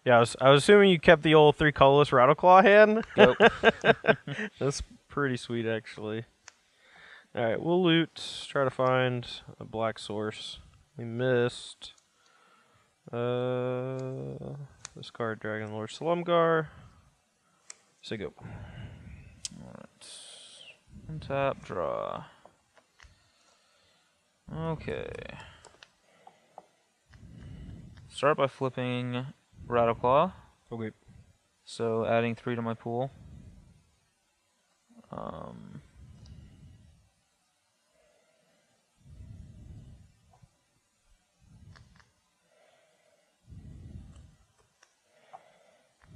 Yeah, I was assuming you kept the old 3 colorless Rattleclaw hand. Go. That's pretty sweet, actually. All right, we'll loot. Try to find a black source. We missed. Discard Dragon Lord Slumgar. Say go. Alright. Untap, draw. Okay. Start by flipping Rattleclaw. Okay. So adding 3 to my pool.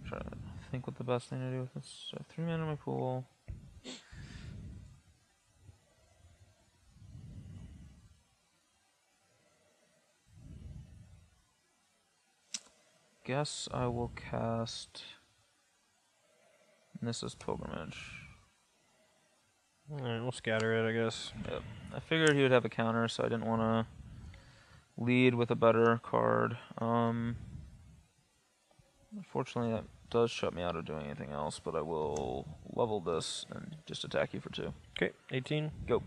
Try to think what the best thing to do with this. So 3 mana in my pool. Guess I will cast Nissa's Pilgrimage. Alright, we'll scatter it, I guess. Yep. I figured he would have a counter, so I didn't want to lead with a better card. Unfortunately, that does shut me out of doing anything else, but I will level this and just attack you for 2. Okay, 18. Go.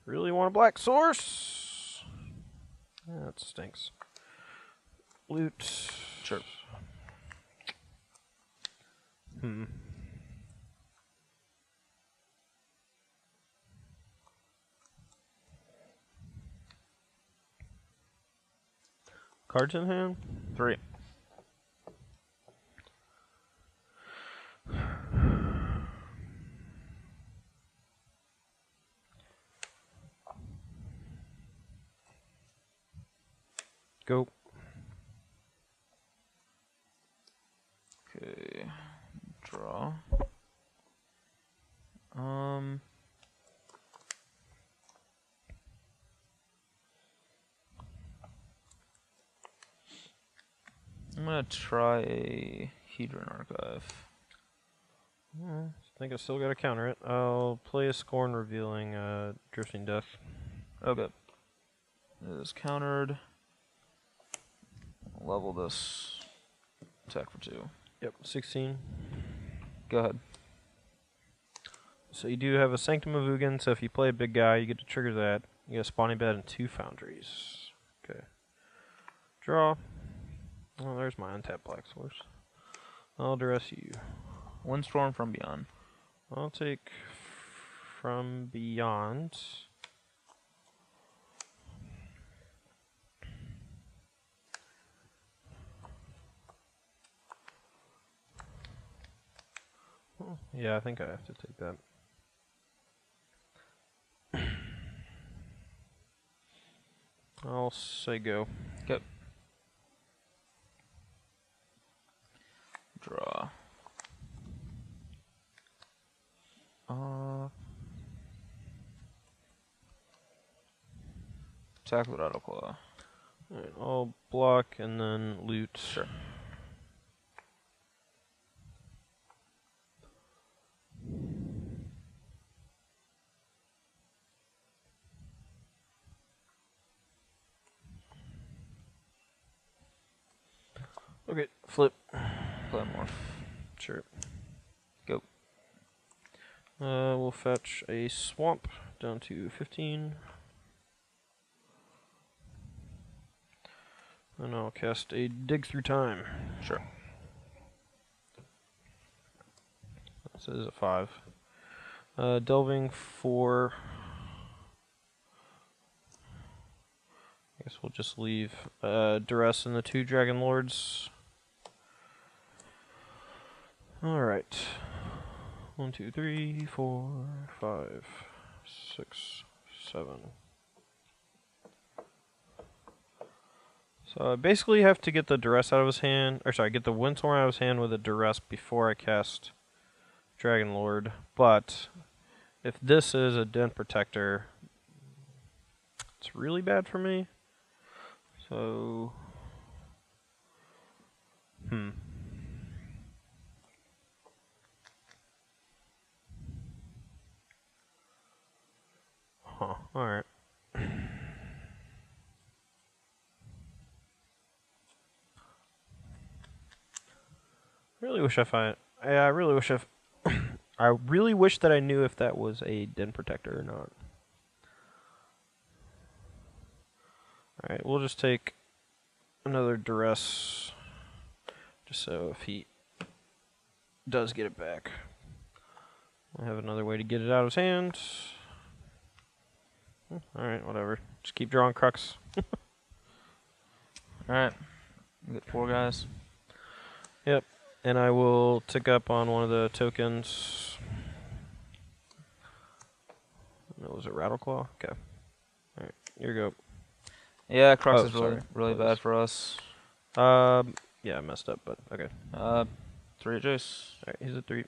Really want a black source? Yeah, that stinks. Loot. Sure. Cards in hand? 3. Go. Okay. Draw. I'm gonna try a Hedron Archive. I think I still gotta counter it. I'll play a Scorn revealing Drifting Death. Okay. It is countered. Level this. Attack for 2. Yep, 16. Go ahead. So you do have a Sanctum of Ugin, so if you play a big guy, you get to trigger that. You get a Spawning Bed and 2 Foundries. Okay. Draw. Oh, there's my untapped Black Source. I'll address you. Windstorm from Beyond. I'll take From Beyond. Oh, yeah, I think I have to take that. I'll say go. Okay. Draw. Attack with Rattleclaw. Alright, I'll block and then loot. Sure. Okay, flip. Polymorph. Sure. Go. We'll fetch a swamp down to 15. And I'll cast a Dig Through Time. Sure. This is a 5. Delving for... I guess we'll just leave Duress and the 2 Dragon Lords. Alright. 1, 2, 3, 4, 5, 6, 7. So I basically have to get the Duress out of his hand, or sorry, get the Windstorm out of his hand with a Duress before I cast Dragon Lord. But if this is a Den Protector, it's really bad for me. So, Huh, alright. Really wish I really wish I really wish that I knew if that was a Den Protector or not. Alright, we'll just take another Duress, just so if he does get it back, I have another way to get it out of his hand. Alright, whatever. Just keep drawing Crux. Alright. Get 4 guys. Yep. And I will tick up on one of the tokens. That was a Rattleclaw? Okay. Alright, here you go. Yeah, Crux Oh, is sorry. really bad for us. Yeah, I messed up, but okay. 3 Jace. Alright, he's a 3.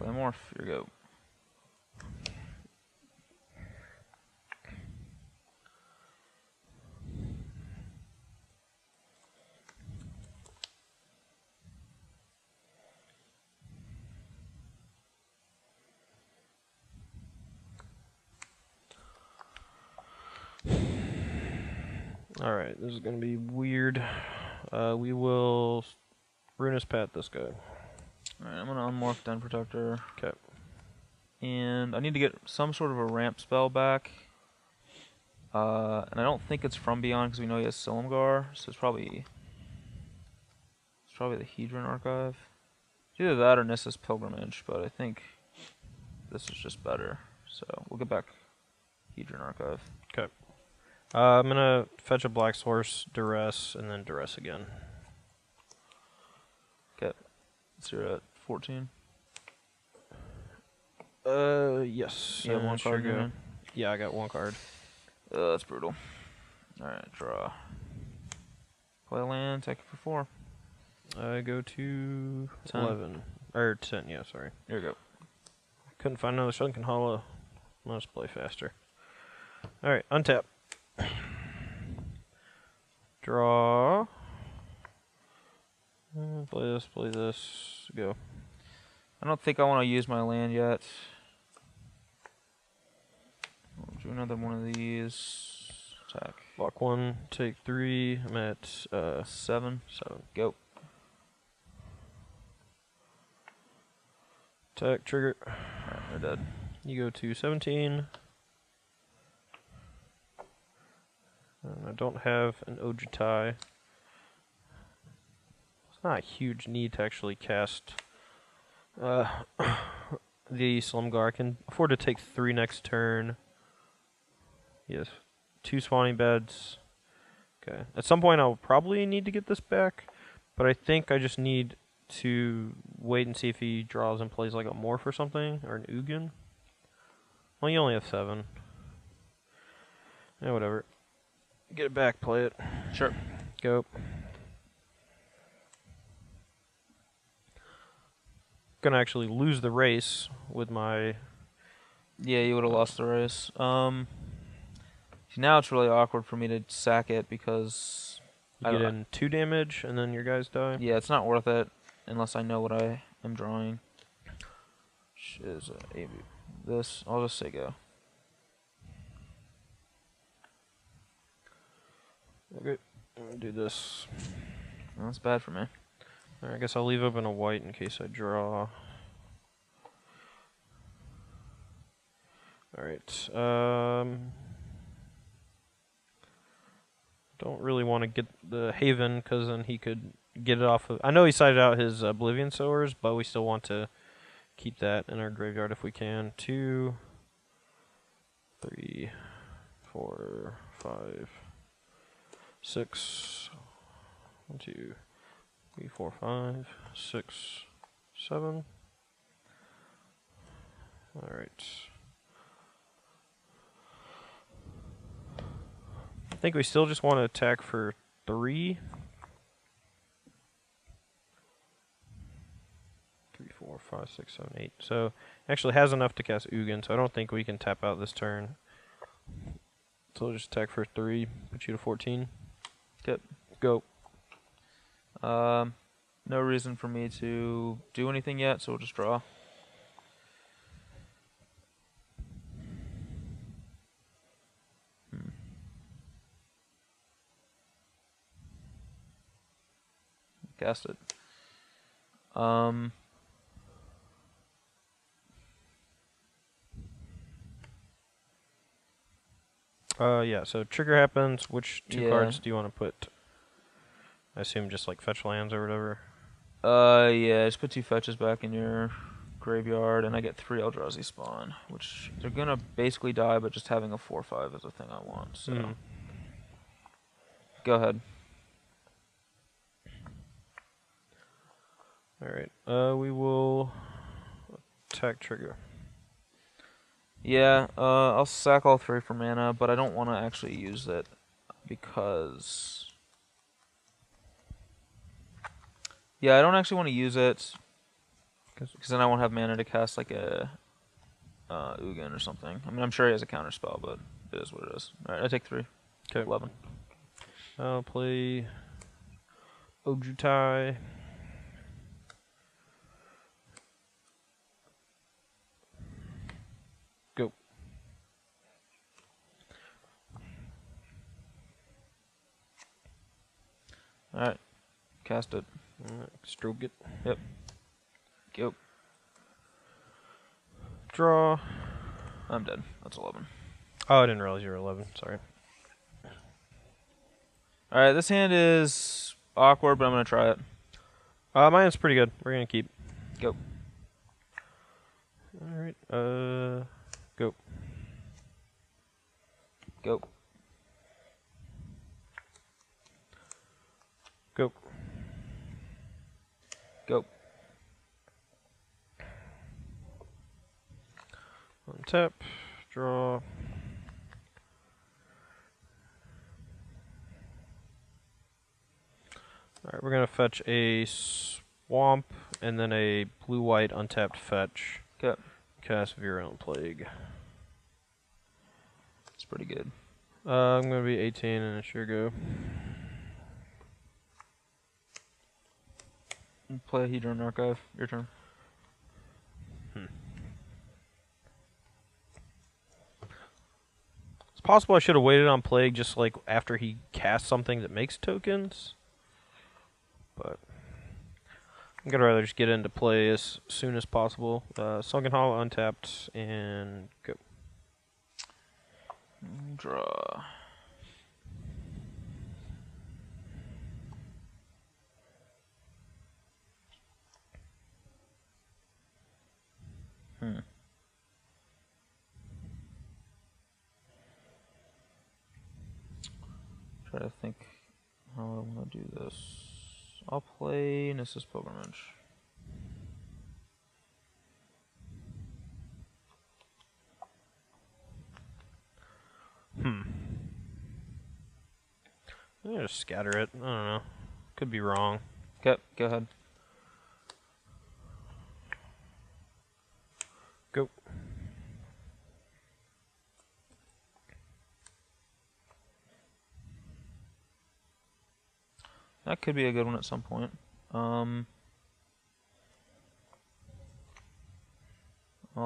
Polymorph. Here you go. Alright, this is going to be weird. We will Runus Pat this guy. Alright, I'm going to unmorph Den Protector. Okay. And I need to get some sort of a ramp spell back. And I don't think it's from Beyond because we know he has Silumgar, so it's probably the Hedron Archive. It's either that or Nissa's Pilgrimage, but I think this is just better. So we'll get back Hedron Archive. Okay. I'm going to fetch a Black Source, Duress, and then Duress again. Okay. So you're at 14. Yes. You have 1 card go. going? Yeah, I got 1 card. That's brutal. Alright, draw. Play a land, take it for 4. I go to 10. 11. Or 10, yeah, sorry. There you go. Couldn't find another Sunken Hollow. Let's play faster. Alright, untap. Draw. Play this. Go. I don't think I want to use my land yet. I'll do another one of these. Attack. Block 1, take 3. I'm at 7. 7. Go. Attack, trigger. Alright, they're dead. You go to 17. And I don't have an Ojutai. It's not a huge need to actually cast the Slumgar. I can afford to take 3 next turn. Yes. 2 spawning beds. Okay. At some point I'll probably need to get this back, but I think I just need to wait and see if he draws and plays like a Morph or something, or an Ugin. Well, you only have 7. Yeah, whatever. Get it back, play it. Sure. Go. Gonna actually lose the race with my... Yeah, you would have lost the race. Now it's really awkward for me to sack it because You get in 2 damage, and then your guys die. yeah, it's not worth it unless I know what I am drawing. Which is this. I'll just say go. Okay, I'm gonna do this. That's bad for me. Alright, I guess I'll leave open a white in case I draw. Alright, don't really want to get the Haven, because then he could get it off of... I know he sided out his Oblivion Sowers, but we still want to keep that in our graveyard if we can. 2, 3, 4, 5, 6. 1, 2, 3, 4, 5, 6, 7. Alright. I think we still just want to attack for 3. 3, 4, 5, 6, 7, 8. So actually has enough to cast Ugin, so I don't think we can tap out this turn. So we'll just attack for 3, put you to 14. Good. Go. No reason for me to do anything yet, so we'll just draw. Cast it. Yeah, so trigger happens. Which 2 Yeah. cards do you want to put? I assume just like fetch lands or whatever. Yeah, just put 2 fetches back in your graveyard, and I get 3 Eldrazi spawn, which they're gonna basically die, but just having a 4/5 is the thing I want. So, go ahead. Alright, we will attack trigger. Yeah, I'll sack all 3 for mana, but I don't want to actually use it because... Yeah, I don't actually want to use it because then I won't have mana to cast like a Ugin or something. I mean, I'm sure he has a counter spell, but it is what it is. Alright, I take 3. Okay. 11. I'll play Ojutai. Go. Alright, cast it. Stroke it. Yep. Go. Draw. I'm dead. That's 11. Oh, I didn't realize you were 11. Sorry. Alright, this hand is awkward, but I'm going to try it. My hand's pretty good. We're going to keep. Go. Alright. Go. Go. Go. Go. Untap. Draw. Alright, we're gonna fetch a swamp and then a blue-white untapped fetch. Okay. Cast Virulent Plague. It's pretty good. I'm gonna be 18 and it's your go. Play Hedron Archive. Your turn. It's possible I should have waited on Plague just like after he casts something that makes tokens. But I'm gonna rather just get into play as soon as possible. Sunken Hollow untapped and go. Draw. Try to think how I want to do this. I'll play Nissa's Pilgrimage. I'm gonna just scatter it. I don't know. Could be wrong. Okay, go ahead. Go. That could be a good one at some point. I'll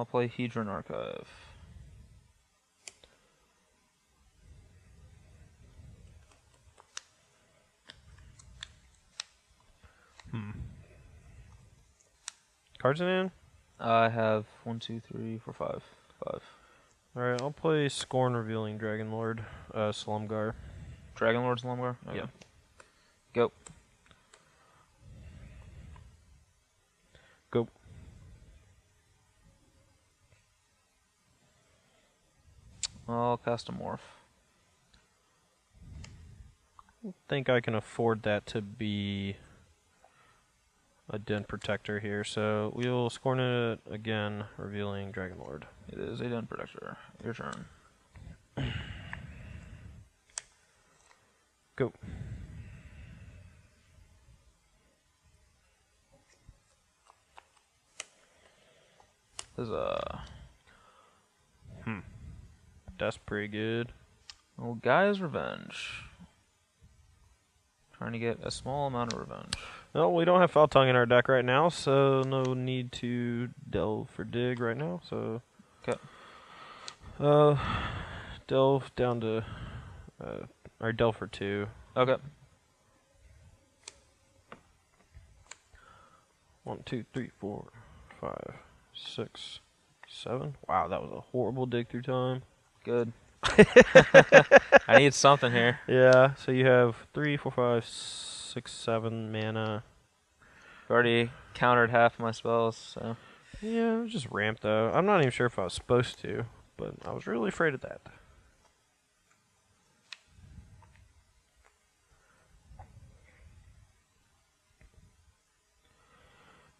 play Hedron Archive. Cards in hand? I have 1, 2, 3, 4, 5. 5. Alright, I'll play Scorn Revealing Dragon Lord, Slumgar. Dragon Lord's Lumber? Okay. Yeah. Go. Go. I'll cast a Morph. I think I can afford that to be a Den Protector here, so we'll Scorn it again, Revealing Dragon Lord. It is a Den Protector. Your turn. Go. There's That's pretty good. Oh, Guy's Revenge. Trying to get a small amount of revenge. No, we don't have Foul Tongue in our deck right now, so no need to delve for dig right now, so... Okay. Delve down to... or delve for 2. Okay. 1, 2, 3, 4, 5, 6, 7. Wow, that was a horrible dig through time. Good. I need something here. Yeah, so you have 3, 4, 5, 6, 7 mana. I've already countered half my spells, so... Yeah, it was just ramp though. I'm not even sure if I was supposed to, but I was really afraid of that.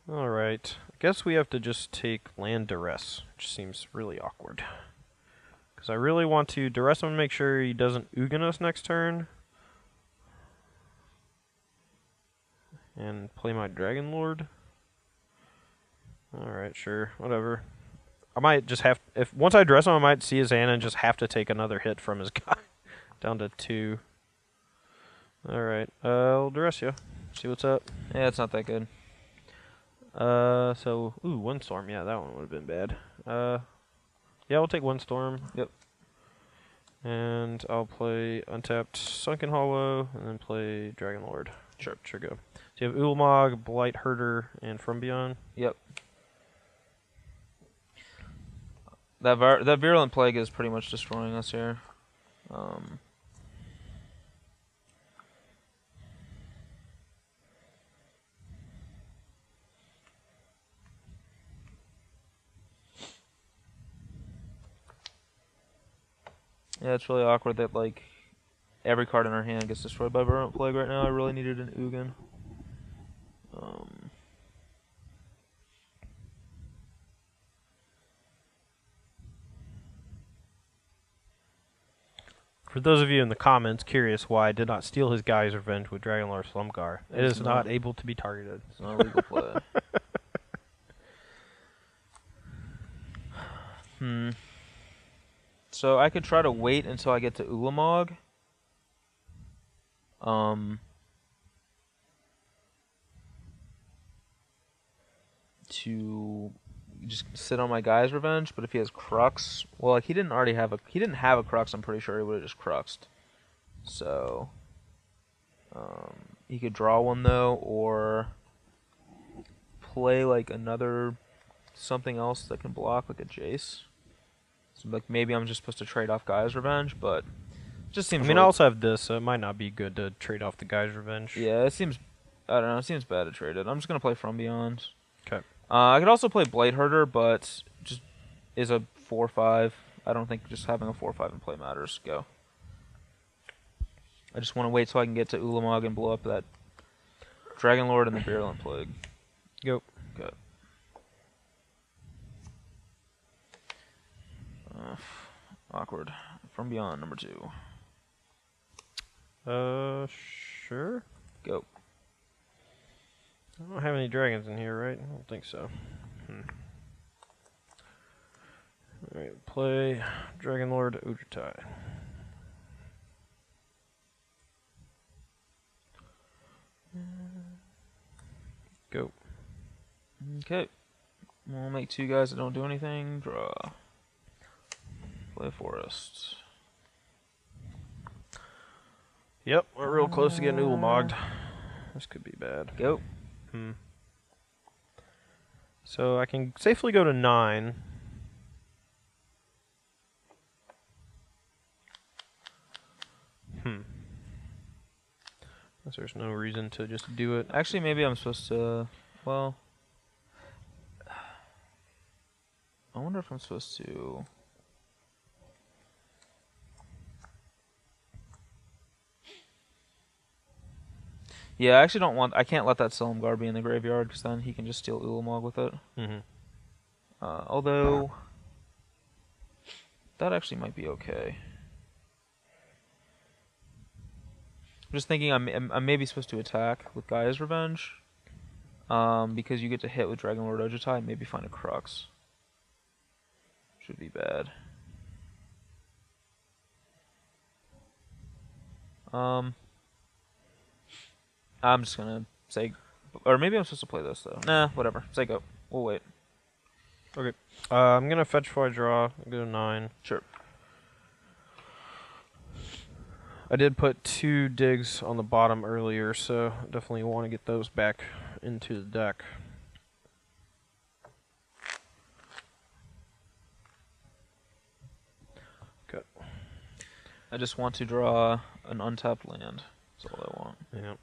Alright, I guess we have to just take Land Duress, which seems really awkward. Because I really want to Duress him and make sure he doesn't Ugin us next turn. And play my Dragon Lord. Alright, sure, whatever. I might just have, once I Duress him, I might see his hand and just have to take another hit from his guy. Down to 2. Alright, I'll Duress you. See what's up. Yeah, it's not that good. So, Windstorm. Yeah, that one would have been bad. Yeah, we'll take Windstorm. Yep. And I'll play Untapped Sunken Hollow, and then play Dragon Lord. Sure. Sure go. So you have Ulamog, Blight Herder, and From Beyond. Yep. That Virulent Plague is pretty much destroying us here. Yeah, it's really awkward that, like, every card in our hand gets destroyed by Virulent Plague right now. I really needed an Ugin. For those of you in the comments curious why I did not steal his guy's revenge with Dragonlord Slumgar, it is not able to be targeted. It's not a legal play. So I could try to wait until I get to Ulamog. To just sit on my guy's revenge, but if he has Crux, well, like he didn't have a Crux. I'm pretty sure he would have just Cruxed. So he could draw one though, or play like another something else that can block, like a Jace. So like maybe I'm just supposed to trade off guy's revenge, but it just seems. I mean, I also have this, so it might not be good to trade off the guy's revenge. Yeah, it seems. I don't know. It seems bad to trade it. I'm just gonna play From Beyond. Okay. I could also play Blade Herder, but just is a 4/5. I don't think just having a 4/5 in play matters. Go. I just want to wait till I can get to Ulamog and blow up that Dragon Lord and the Virulent Plague. Go. Good. Awkward. From Beyond, number 2. Sure. Go. I don't have any dragons in here, right? I don't think so. Alright, play Dragonlord Ojutai. Go. Okay. We'll make 2 guys that don't do anything. Draw. Play Forest. Yep, we're real close to getting Ulamog'd. This could be bad. Go. So I can safely go to 9. Guess there's no reason to just do it. Actually, maybe I'm supposed to. Well, I wonder if I'm supposed to. Yeah, I actually don't want. I can't let that Silumgar be in the graveyard because then he can just steal Ulamog with it. Although that actually might be okay. I'm just thinking I'm maybe supposed to attack with Gaia's Revenge, because you get to hit with Dragonlord Ojutai and maybe find a Crux. Should be bad. I'm just gonna say, or maybe I'm supposed to play this though. Nah, whatever. Say go. We'll wait. Okay. I'm gonna fetch before I draw. Go to 9. Sure. I did put 2 digs on the bottom earlier, so definitely want to get those back into the deck. Okay. I just want to draw an untapped land. That's all I want. Yep.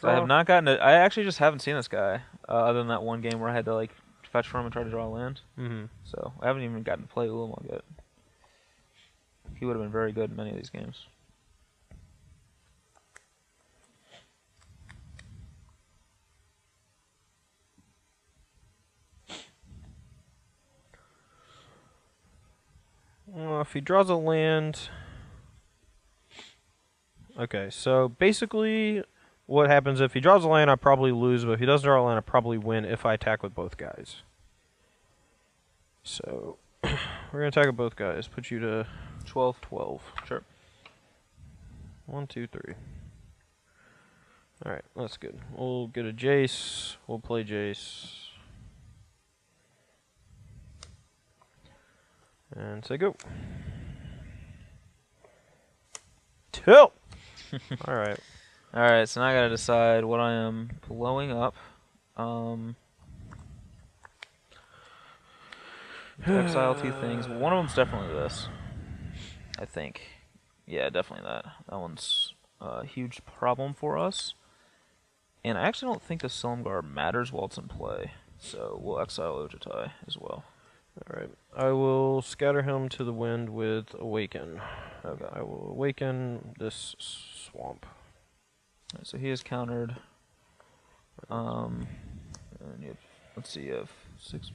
I have not gotten it. I actually just haven't seen this guy, other than that one game where I had to like fetch from him and try to draw a land. So I haven't even gotten to play Ulamog yet. He would have been very good in many of these games. Well, if he draws a land... Okay, so basically what happens if he draws a land, I probably lose, but if he doesn't draw a land, I probably win if I attack with both guys. So, we're going to attack with both guys. Put you to 12. 12. Sure. 1, 2, 3. Alright, that's good. We'll get a Jace. We'll play Jace. And say go. 2! Alright. Alright, so now I gotta decide what I am blowing up. Exile 2 things. One of them's definitely this. I think. Yeah, definitely that. That one's a huge problem for us. And I actually don't think the Silumgar matters while it's in play. So we'll exile Ojutai as well. Alright. I will scatter him to the wind with Awaken. Okay. I will awaken this swamp. Right, so he is countered. And you have, let's see, you have 6.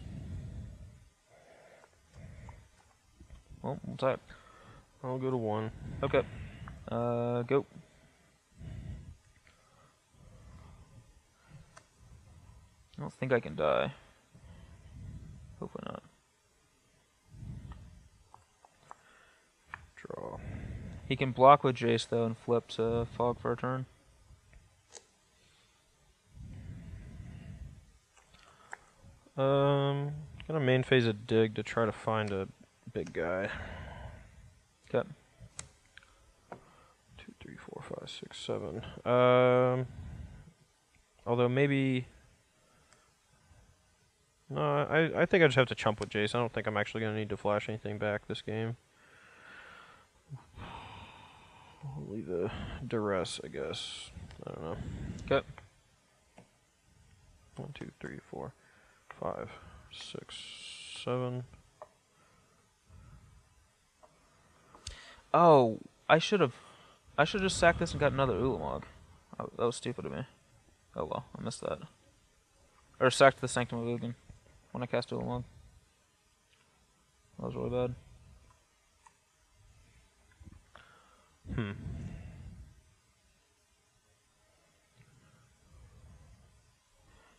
Well, we'll type. I'll go to 1. Okay. Go. I don't think I can die. Hopefully not. Draw. He can block with Jace though and flip to Fog for a turn. Gonna main phase a dig to try to find a big guy. Okay. 2, 3, 4, 5, 6, 7. Although maybe. No, I think I just have to chump with Jace. I don't think I'm actually gonna need to flash anything back this game. I'll leave a duress, I guess. I don't know. Okay. 1, 2, 3, 4, 5, 6, 7. Oh, I should just sacked this and got another Ulamog. Oh, that was stupid of me. Oh well, I missed that. Or sacked the Sanctum of Ugin when I cast Ulamog. That was really bad.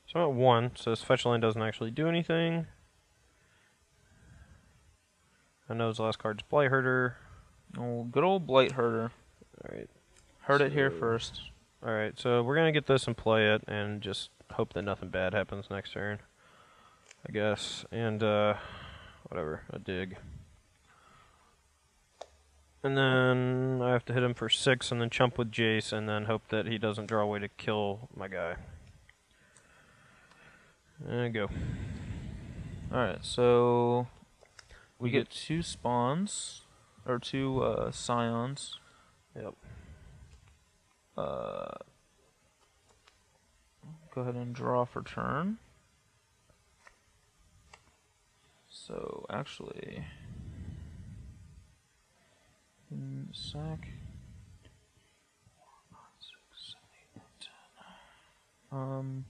So I'm at 1, so this fetch line doesn't actually do anything. I know his last card's Blight Herder. Oh, good old Blight Herder. Alright. Heard it here first. Alright, so we're gonna get this and play it and just hope that nothing bad happens next turn. I guess. And whatever, a dig. And then I have to hit him for 6 and then chump with Jace and then hope that he doesn't draw away to kill my guy. And go. Alright, so we get 2 spawns. Or 2 scions. Yep. Go ahead and draw for turn. So actually, sack. 4, 5, 6, 7, 8, 10.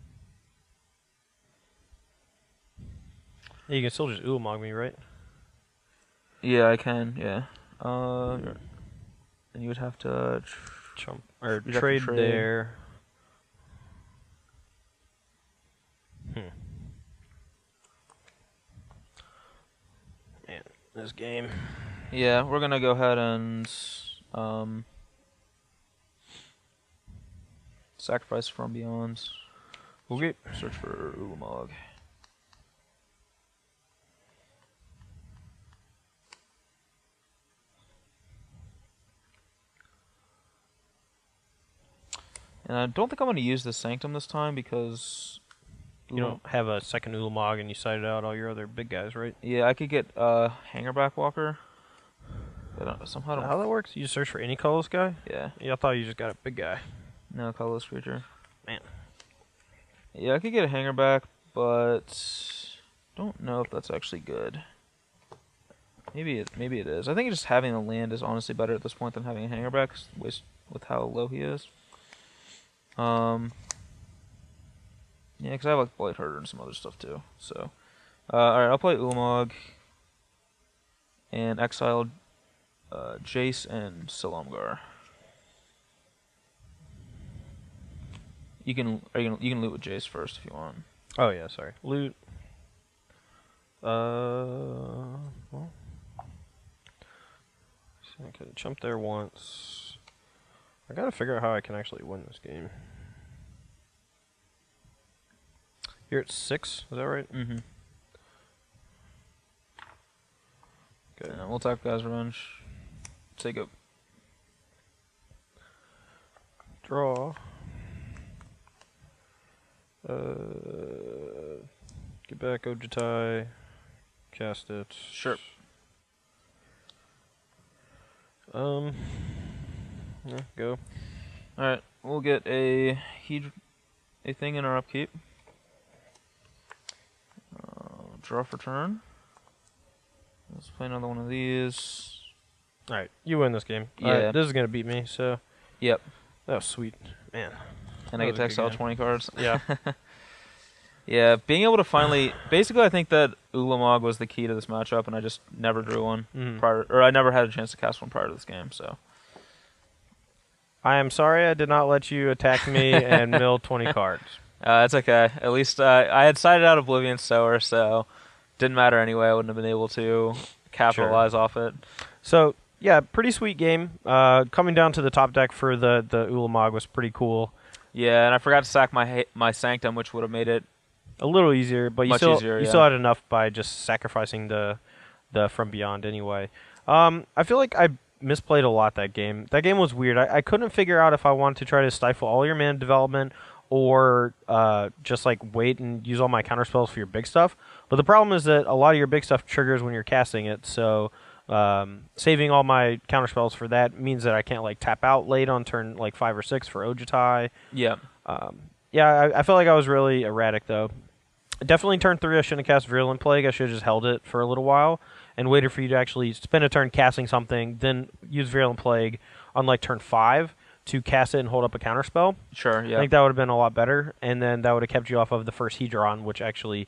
Yeah, you can still just Ulamog me, right? Yeah, I can. Yeah. And you would have to Chump or you'd have to trade trade. there. Man, this game. Yeah, we're gonna go ahead and sacrifice from beyond. Okay. Search for Ulamog. And I don't think I'm going to use the Sanctum this time because You don't have a second Ulamog and you cited out all your other big guys, right? Yeah, I could get Hangerback Walker. But somehow I don't. How that works? You just search for any colorless guy? Yeah. Yeah, I thought you just got a big guy. No colorless creature. Man. Yeah, I could get a Hangerback, but don't know if that's actually good. Maybe it is. I think just having the land is honestly better at this point than having a Hangerback with how low he is. Yeah, because I have like Blight Herder and some other stuff too. So, alright, I'll play Ulamog and exile Jace and Silumgar. You can loot with Jace first if you want. Oh yeah, sorry. Loot. Well, so I could jump there once. I gotta figure out how I can actually win this game. You're at 6, is that right? Mm-hmm. Okay. We'll attack Guy's Revenge. Say go. Draw. Get back Ojitai. Cast it. Sure. Yeah, go. Alright, we'll get a thing in our upkeep. Draw for turn. Let's play another one of these. Alright, you win this game. Yeah. This is going to beat me, so. Yep. That was sweet. Man. And I get to exile 20 cards. Yeah. Yeah, being able to finally... Basically, I think that Ulamog was the key to this matchup, and I just never drew one Mhm. prior, or I never had a chance to cast one prior to this game. So I am sorry I did not let you attack me and mill 20 cards. it's okay. At least I had sided out Oblivion Sower, so didn't matter anyway. I wouldn't have been able to capitalize off it. So, yeah, pretty sweet game. Coming down to the top deck for the Ulamog was pretty cool. Yeah, and I forgot to sack my Sanctum, which would have made it A little easier, but much easier. You still had enough by just sacrificing the From Beyond anyway. I feel like I misplayed a lot that game. That game was weird. I couldn't figure out if I wanted to try to stifle all your mana development or just like wait and use all my counter spells for your big stuff. But the problem is that a lot of your big stuff triggers when you're casting it, so saving all my counter spells for that means that I can't like tap out late on turn like 5 or 6 for Ojutai. Yeah. Yeah, I felt like I was really erratic though. Definitely turn 3 I shouldn't have cast Virulent Plague. I should have just held it for a little while and waited for you to actually spend a turn casting something, then use Virulent Plague on like turn 5 to cast it and hold up a counterspell. Sure, yeah. I think that would have been a lot better, and then that would have kept you off of the first Hedron, which actually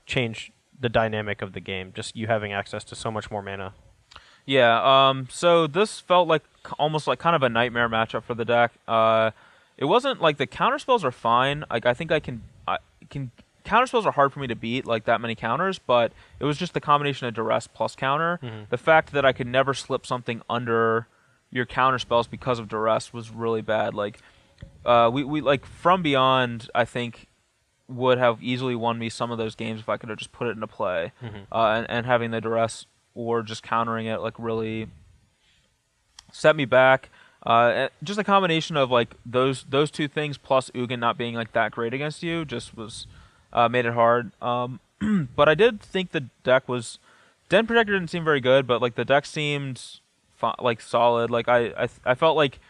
changed the dynamic of the game, just you having access to so much more mana. Yeah, so this felt like almost like kind of a nightmare matchup for the deck. It wasn't like the counterspells are fine. Like I think I can counterspells are hard for me to beat, like that many counters, but it was just the combination of duress plus counter. Mm-hmm. The fact that I could never slip something under your counterspells because of duress was really bad. Like we like From Beyond, I think would have easily won me some of those games if I could have just put it into play. Mm-hmm. And having the duress or just countering it like really set me back. Just a combination of like those two things plus Ugin not being like that great against you just was made it hard. But I did think the deck was Den Protector didn't seem very good, but like the deck seemed like solid. Like I felt like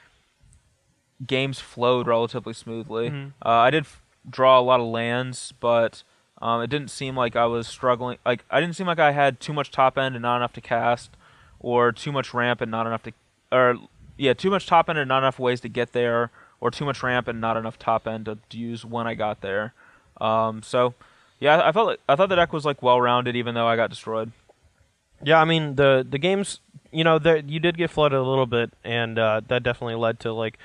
games flowed relatively smoothly. Mm-hmm. I did draw a lot of lands, but it didn't seem like I was struggling. Like I didn't seem like I had too much top end and not enough to cast, or too much ramp and not enough to, or yeah, too much top end and not enough ways to get there, or too much ramp and not enough top end to use when I got there. So yeah, I thought the deck was like well rounded, even though I got destroyed. Yeah, I mean the games, you did get flooded a little bit, and that definitely led to like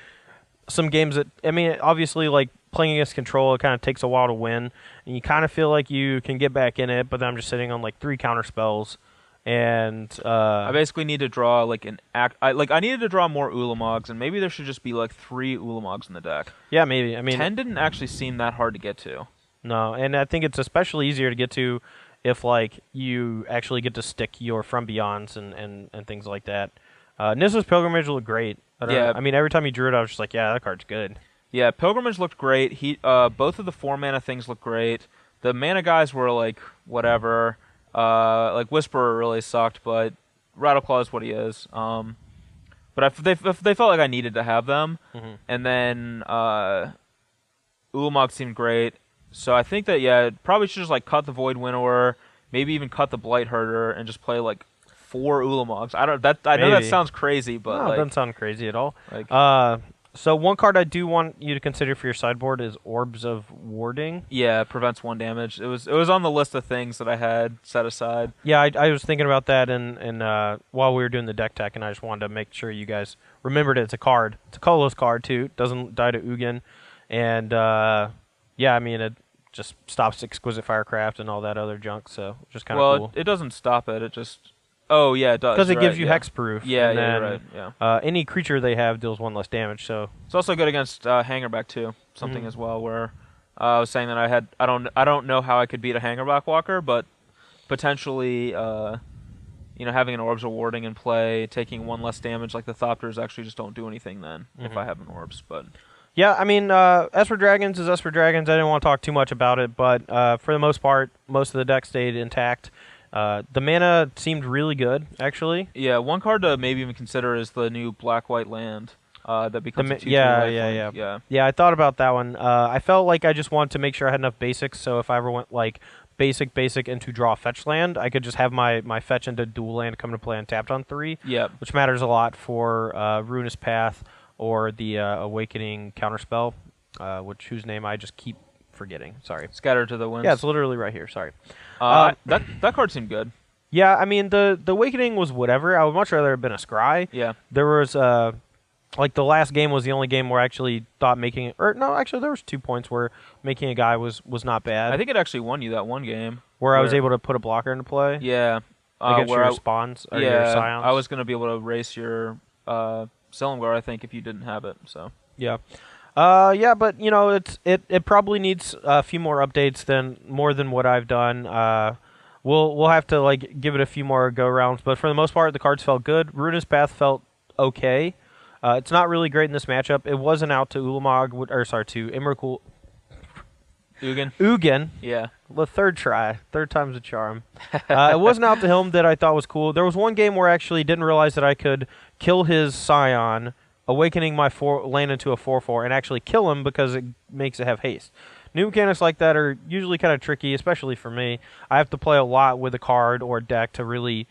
some games that, I mean, obviously like playing against control, it kind of takes a while to win, and you kind of feel like you can get back in it, but then I'm just sitting on like 3 counter spells, and I basically need to draw like I needed to draw more Ulamogs, and maybe there should just be like 3 Ulamogs in the deck. Yeah, maybe. I mean, 10 didn't actually seem that hard to get to. No, and I think it's especially easier to get to if like you actually get to stick your From Beyonds and things like that. Nissa's Pilgrimage looked great. I mean, every time you drew it, I was just like, yeah, that card's good. Yeah, Pilgrimage looked great. Both of the 4 mana things looked great. The mana guys were like whatever. Like Whisperer really sucked, but Rattleclaw is what he is. But if they felt like I needed to have them, Mm-hmm. and then Ulamog seemed great. So I think that probably should just like cut the Void Winnower, maybe even cut the Blight Herder, and just play like 4 Ulamogs. I know that sounds crazy, but no, like, it doesn't sound crazy at all. Like, so one card I do want you to consider for your sideboard is Orbs of Warding. yeah, prevents 1 damage. It was on the list of things that I had set aside. Yeah, I was thinking about that and while we were doing the deck tech, and I just wanted to make sure you guys remembered it's a card. It's a colorless card too. It doesn't die to Ugin, and yeah, I mean it just stops Exquisite Firecraft and all that other junk. So just kind of cool. It doesn't stop it. It just it does because it gives you hexproof. Yeah, and then, right. Yeah. Any creature they have deals 1 less damage. So It's also good against Hangerback too. Something as well where I was saying that I don't know how I could beat a Hangerback Walker, but potentially having an Orbs of Warding in play, taking 1 less damage, like the Thopters actually just don't do anything then if I have an Orbs. But yeah, I mean, Esper Dragons is Esper Dragons. I didn't want to talk too much about it, but for the most part, most of the deck stayed intact. The mana seemed really good, actually. Yeah, one card to maybe even consider is the new Black-White land that becomes a 2/2 lifelink. Yeah, I thought about that one. I felt like I just wanted to make sure I had enough basics, so if I ever went like basic into draw fetch land, I could just have my fetch into dual land come to play untapped on 3, which matters a lot for Ruinous Path or the Awakening counterspell, whose name I just keep forgetting. Sorry. Scatter to the winds. Yeah, it's literally right here. Sorry. That card seemed good. Yeah, I mean the Awakening was whatever. I would much rather have been a Scry. Yeah. There was like the last game was the only game where I actually thought making it, or no, actually there was 2 points where making a guy was not bad. I think it actually won you that one game where I was able to put a blocker into play. Yeah. Against your spawns or your scions. I was going to be able to race your Silumgar, I think, if you didn't have it. So yeah. Yeah, but you know it probably needs a few more updates more than what I've done. We'll have to like give it a few more go rounds, but for the most part the cards felt good. Ruinous Path felt okay. It's not really great in this matchup. It wasn't out to Ulamog to Emrakul. Ugin. Yeah. The third time's a charm. It wasn't out to him that I thought was cool. There was one game where I actually didn't realize that I could kill his Scion, awakening my land into a 4/4, and actually kill him because it makes it have haste. New mechanics like that are usually kind of tricky, especially for me. I have to play a lot with a card or a deck to really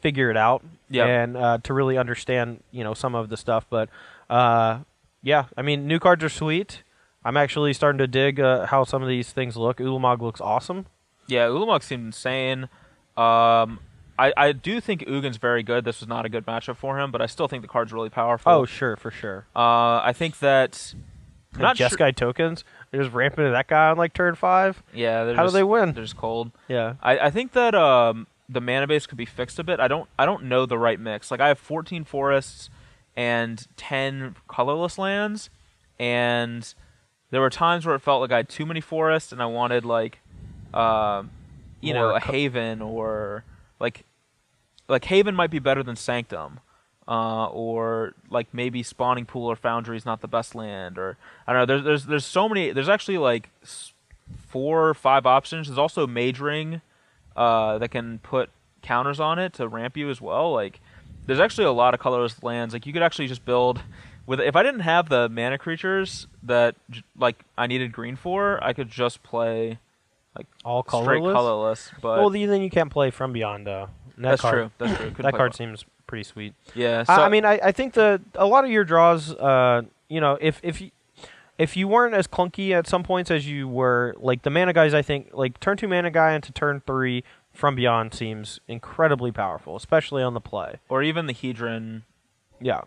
figure it out and to really understand, some of the stuff. But yeah, I mean, new cards are sweet. I'm actually starting to dig how some of these things look. Ulamog looks awesome. Yeah, Ulamog seemed insane. I do think Ugin's very good. This was not a good matchup for him, but I still think the card's really powerful. Oh, sure, for sure. I think that... Jeskai tokens, they're just ramping into that guy on like turn 5. Yeah, how do they win? They're just cold. Yeah, I think that the mana base could be fixed a bit. I don't know the right mix. Like I have 14 forests and 10 colorless lands, and there were times where it felt like I had too many forests and I wanted like a haven, or like haven might be better than Sanctum. Or like maybe Spawning Pool or Foundry is not the best land, or I don't know. There's so many. There's actually like 4 or 5 options. There's also Mage Ring that can put counters on it to ramp you as well. Like there's actually a lot of colorless lands. Like you could actually just build with. If I didn't have the mana creatures that like I needed green for, I could just play like all straight colorless. But well, then you can't play From Beyond. That's true. That's true. That card seems pretty sweet. Yeah. So, I mean, I think a lot of your draws, if you weren't as clunky at some points as you were, like the mana guys, I think like turn 2 mana guy into turn 3 From Beyond seems incredibly powerful, especially on the play. Or even the Hedron. Yeah.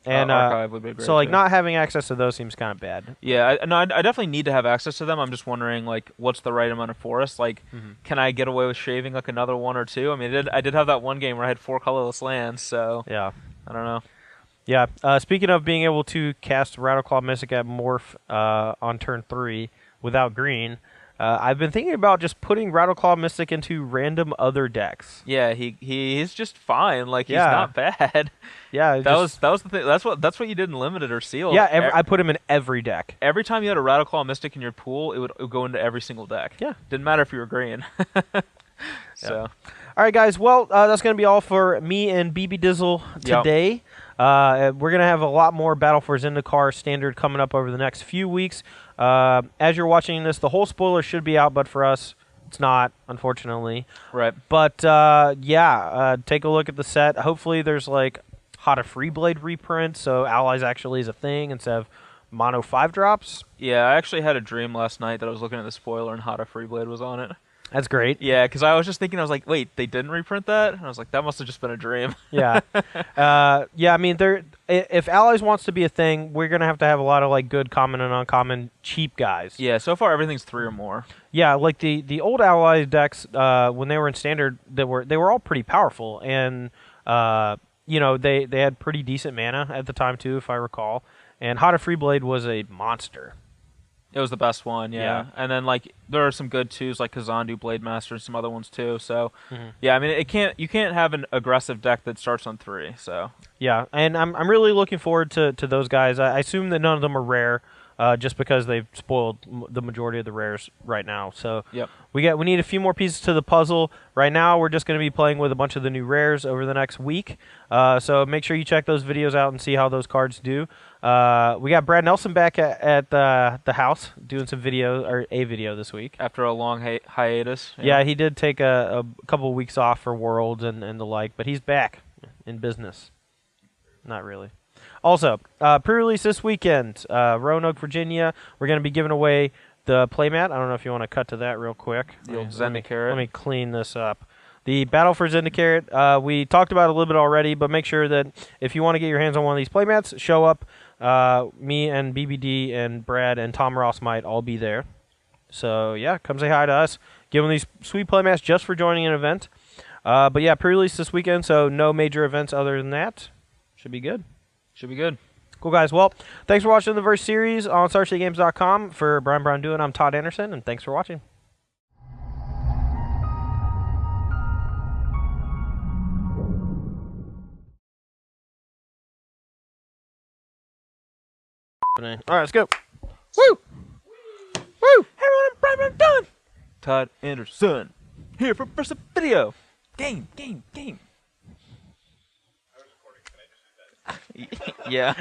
And archive would be great so like too. not having access to those seems kind of bad. Yeah, I definitely need to have access to them. I'm just wondering like what's the right amount of forest. Like, can I get away with shaving like another 1 or 2? I mean, I did have that one game where I had 4 colorless lands. So yeah, I don't know. Yeah. Speaking of being able to cast Rattleclaw Mystic at Morph on turn 3 without green. I've been thinking about just putting Rattleclaw Mystic into random other decks. Yeah, he's just fine. Like he's not bad. Yeah, that was the thing. That's what you did in Limited or Sealed. Yeah, I put him in every deck. Every time you had a Rattleclaw Mystic in your pool, it would go into every single deck. Yeah, didn't matter if you were green. So, all right, guys. Well, that's gonna be all for me and BB Dizzle today. Yep. We're gonna have a lot more Battle for Zendikar Standard coming up over the next few weeks. As you're watching this, the whole spoiler should be out, but for us, it's not, unfortunately. Right. But take a look at the set. Hopefully, there's like Hada Freeblade reprint, so Allies actually is a thing instead of mono 5-drops. Yeah, I actually had a dream last night that I was looking at the spoiler and Hada Freeblade was on it. That's great. Yeah, because I was just thinking, I was like, wait, they didn't reprint that? And I was like, that must have just been a dream. Yeah. I mean, if Allies wants to be a thing, we're going to have a lot of like good common and uncommon cheap guys. Yeah, so far everything's 3 or more. Yeah, like the old Allies decks, when they were in Standard, they were all pretty powerful, and they had pretty decent mana at the time too, if I recall. And Hada Freeblade was a monster. It was the best one, yeah. And then like there are some good twos like Kazandu, Blade Master, and some other ones too. So yeah, I mean you can't have an aggressive deck that starts on 3. So yeah, and I'm really looking forward to those guys. I assume that none of them are rare, just because they've spoiled the majority of the rares right now. So yep. We need a few more pieces to the puzzle. Right now, we're just going to be playing with a bunch of the new rares over the next week. So make sure you check those videos out and see how those cards do. We got Brad Nelson back at the house doing some a video this week after a long hiatus. Yeah, he did take a couple of weeks off for Worlds and the like, but he's back in business. Not really. Also, pre-release this weekend, Roanoke, Virginia. We're going to be giving away the Playmat. I don't know if you want to cut to that real quick. The old Let Zendikar. me clean this up. The Battle for Zendikar, we talked about it a little bit already, but make sure that if you want to get your hands on one of these Playmats, show up. Me and BBD and Brad and Tom Ross might all be there. So, yeah, come say hi to us. Give them these sweet Playmats just for joining an event. But, yeah, pre-release this weekend, so no major events other than that. Should be good. Should be good. Cool, guys. Well, thanks for watching the Verse series on StarStateGames.com. For Brian Braun-Duin, I'm Todd Anderson, and thanks for watching. All right, let's go. Woo! Woo! Everyone, I'm Brian Braun-Duin. Todd Anderson. Here for first video. Game. Yeah.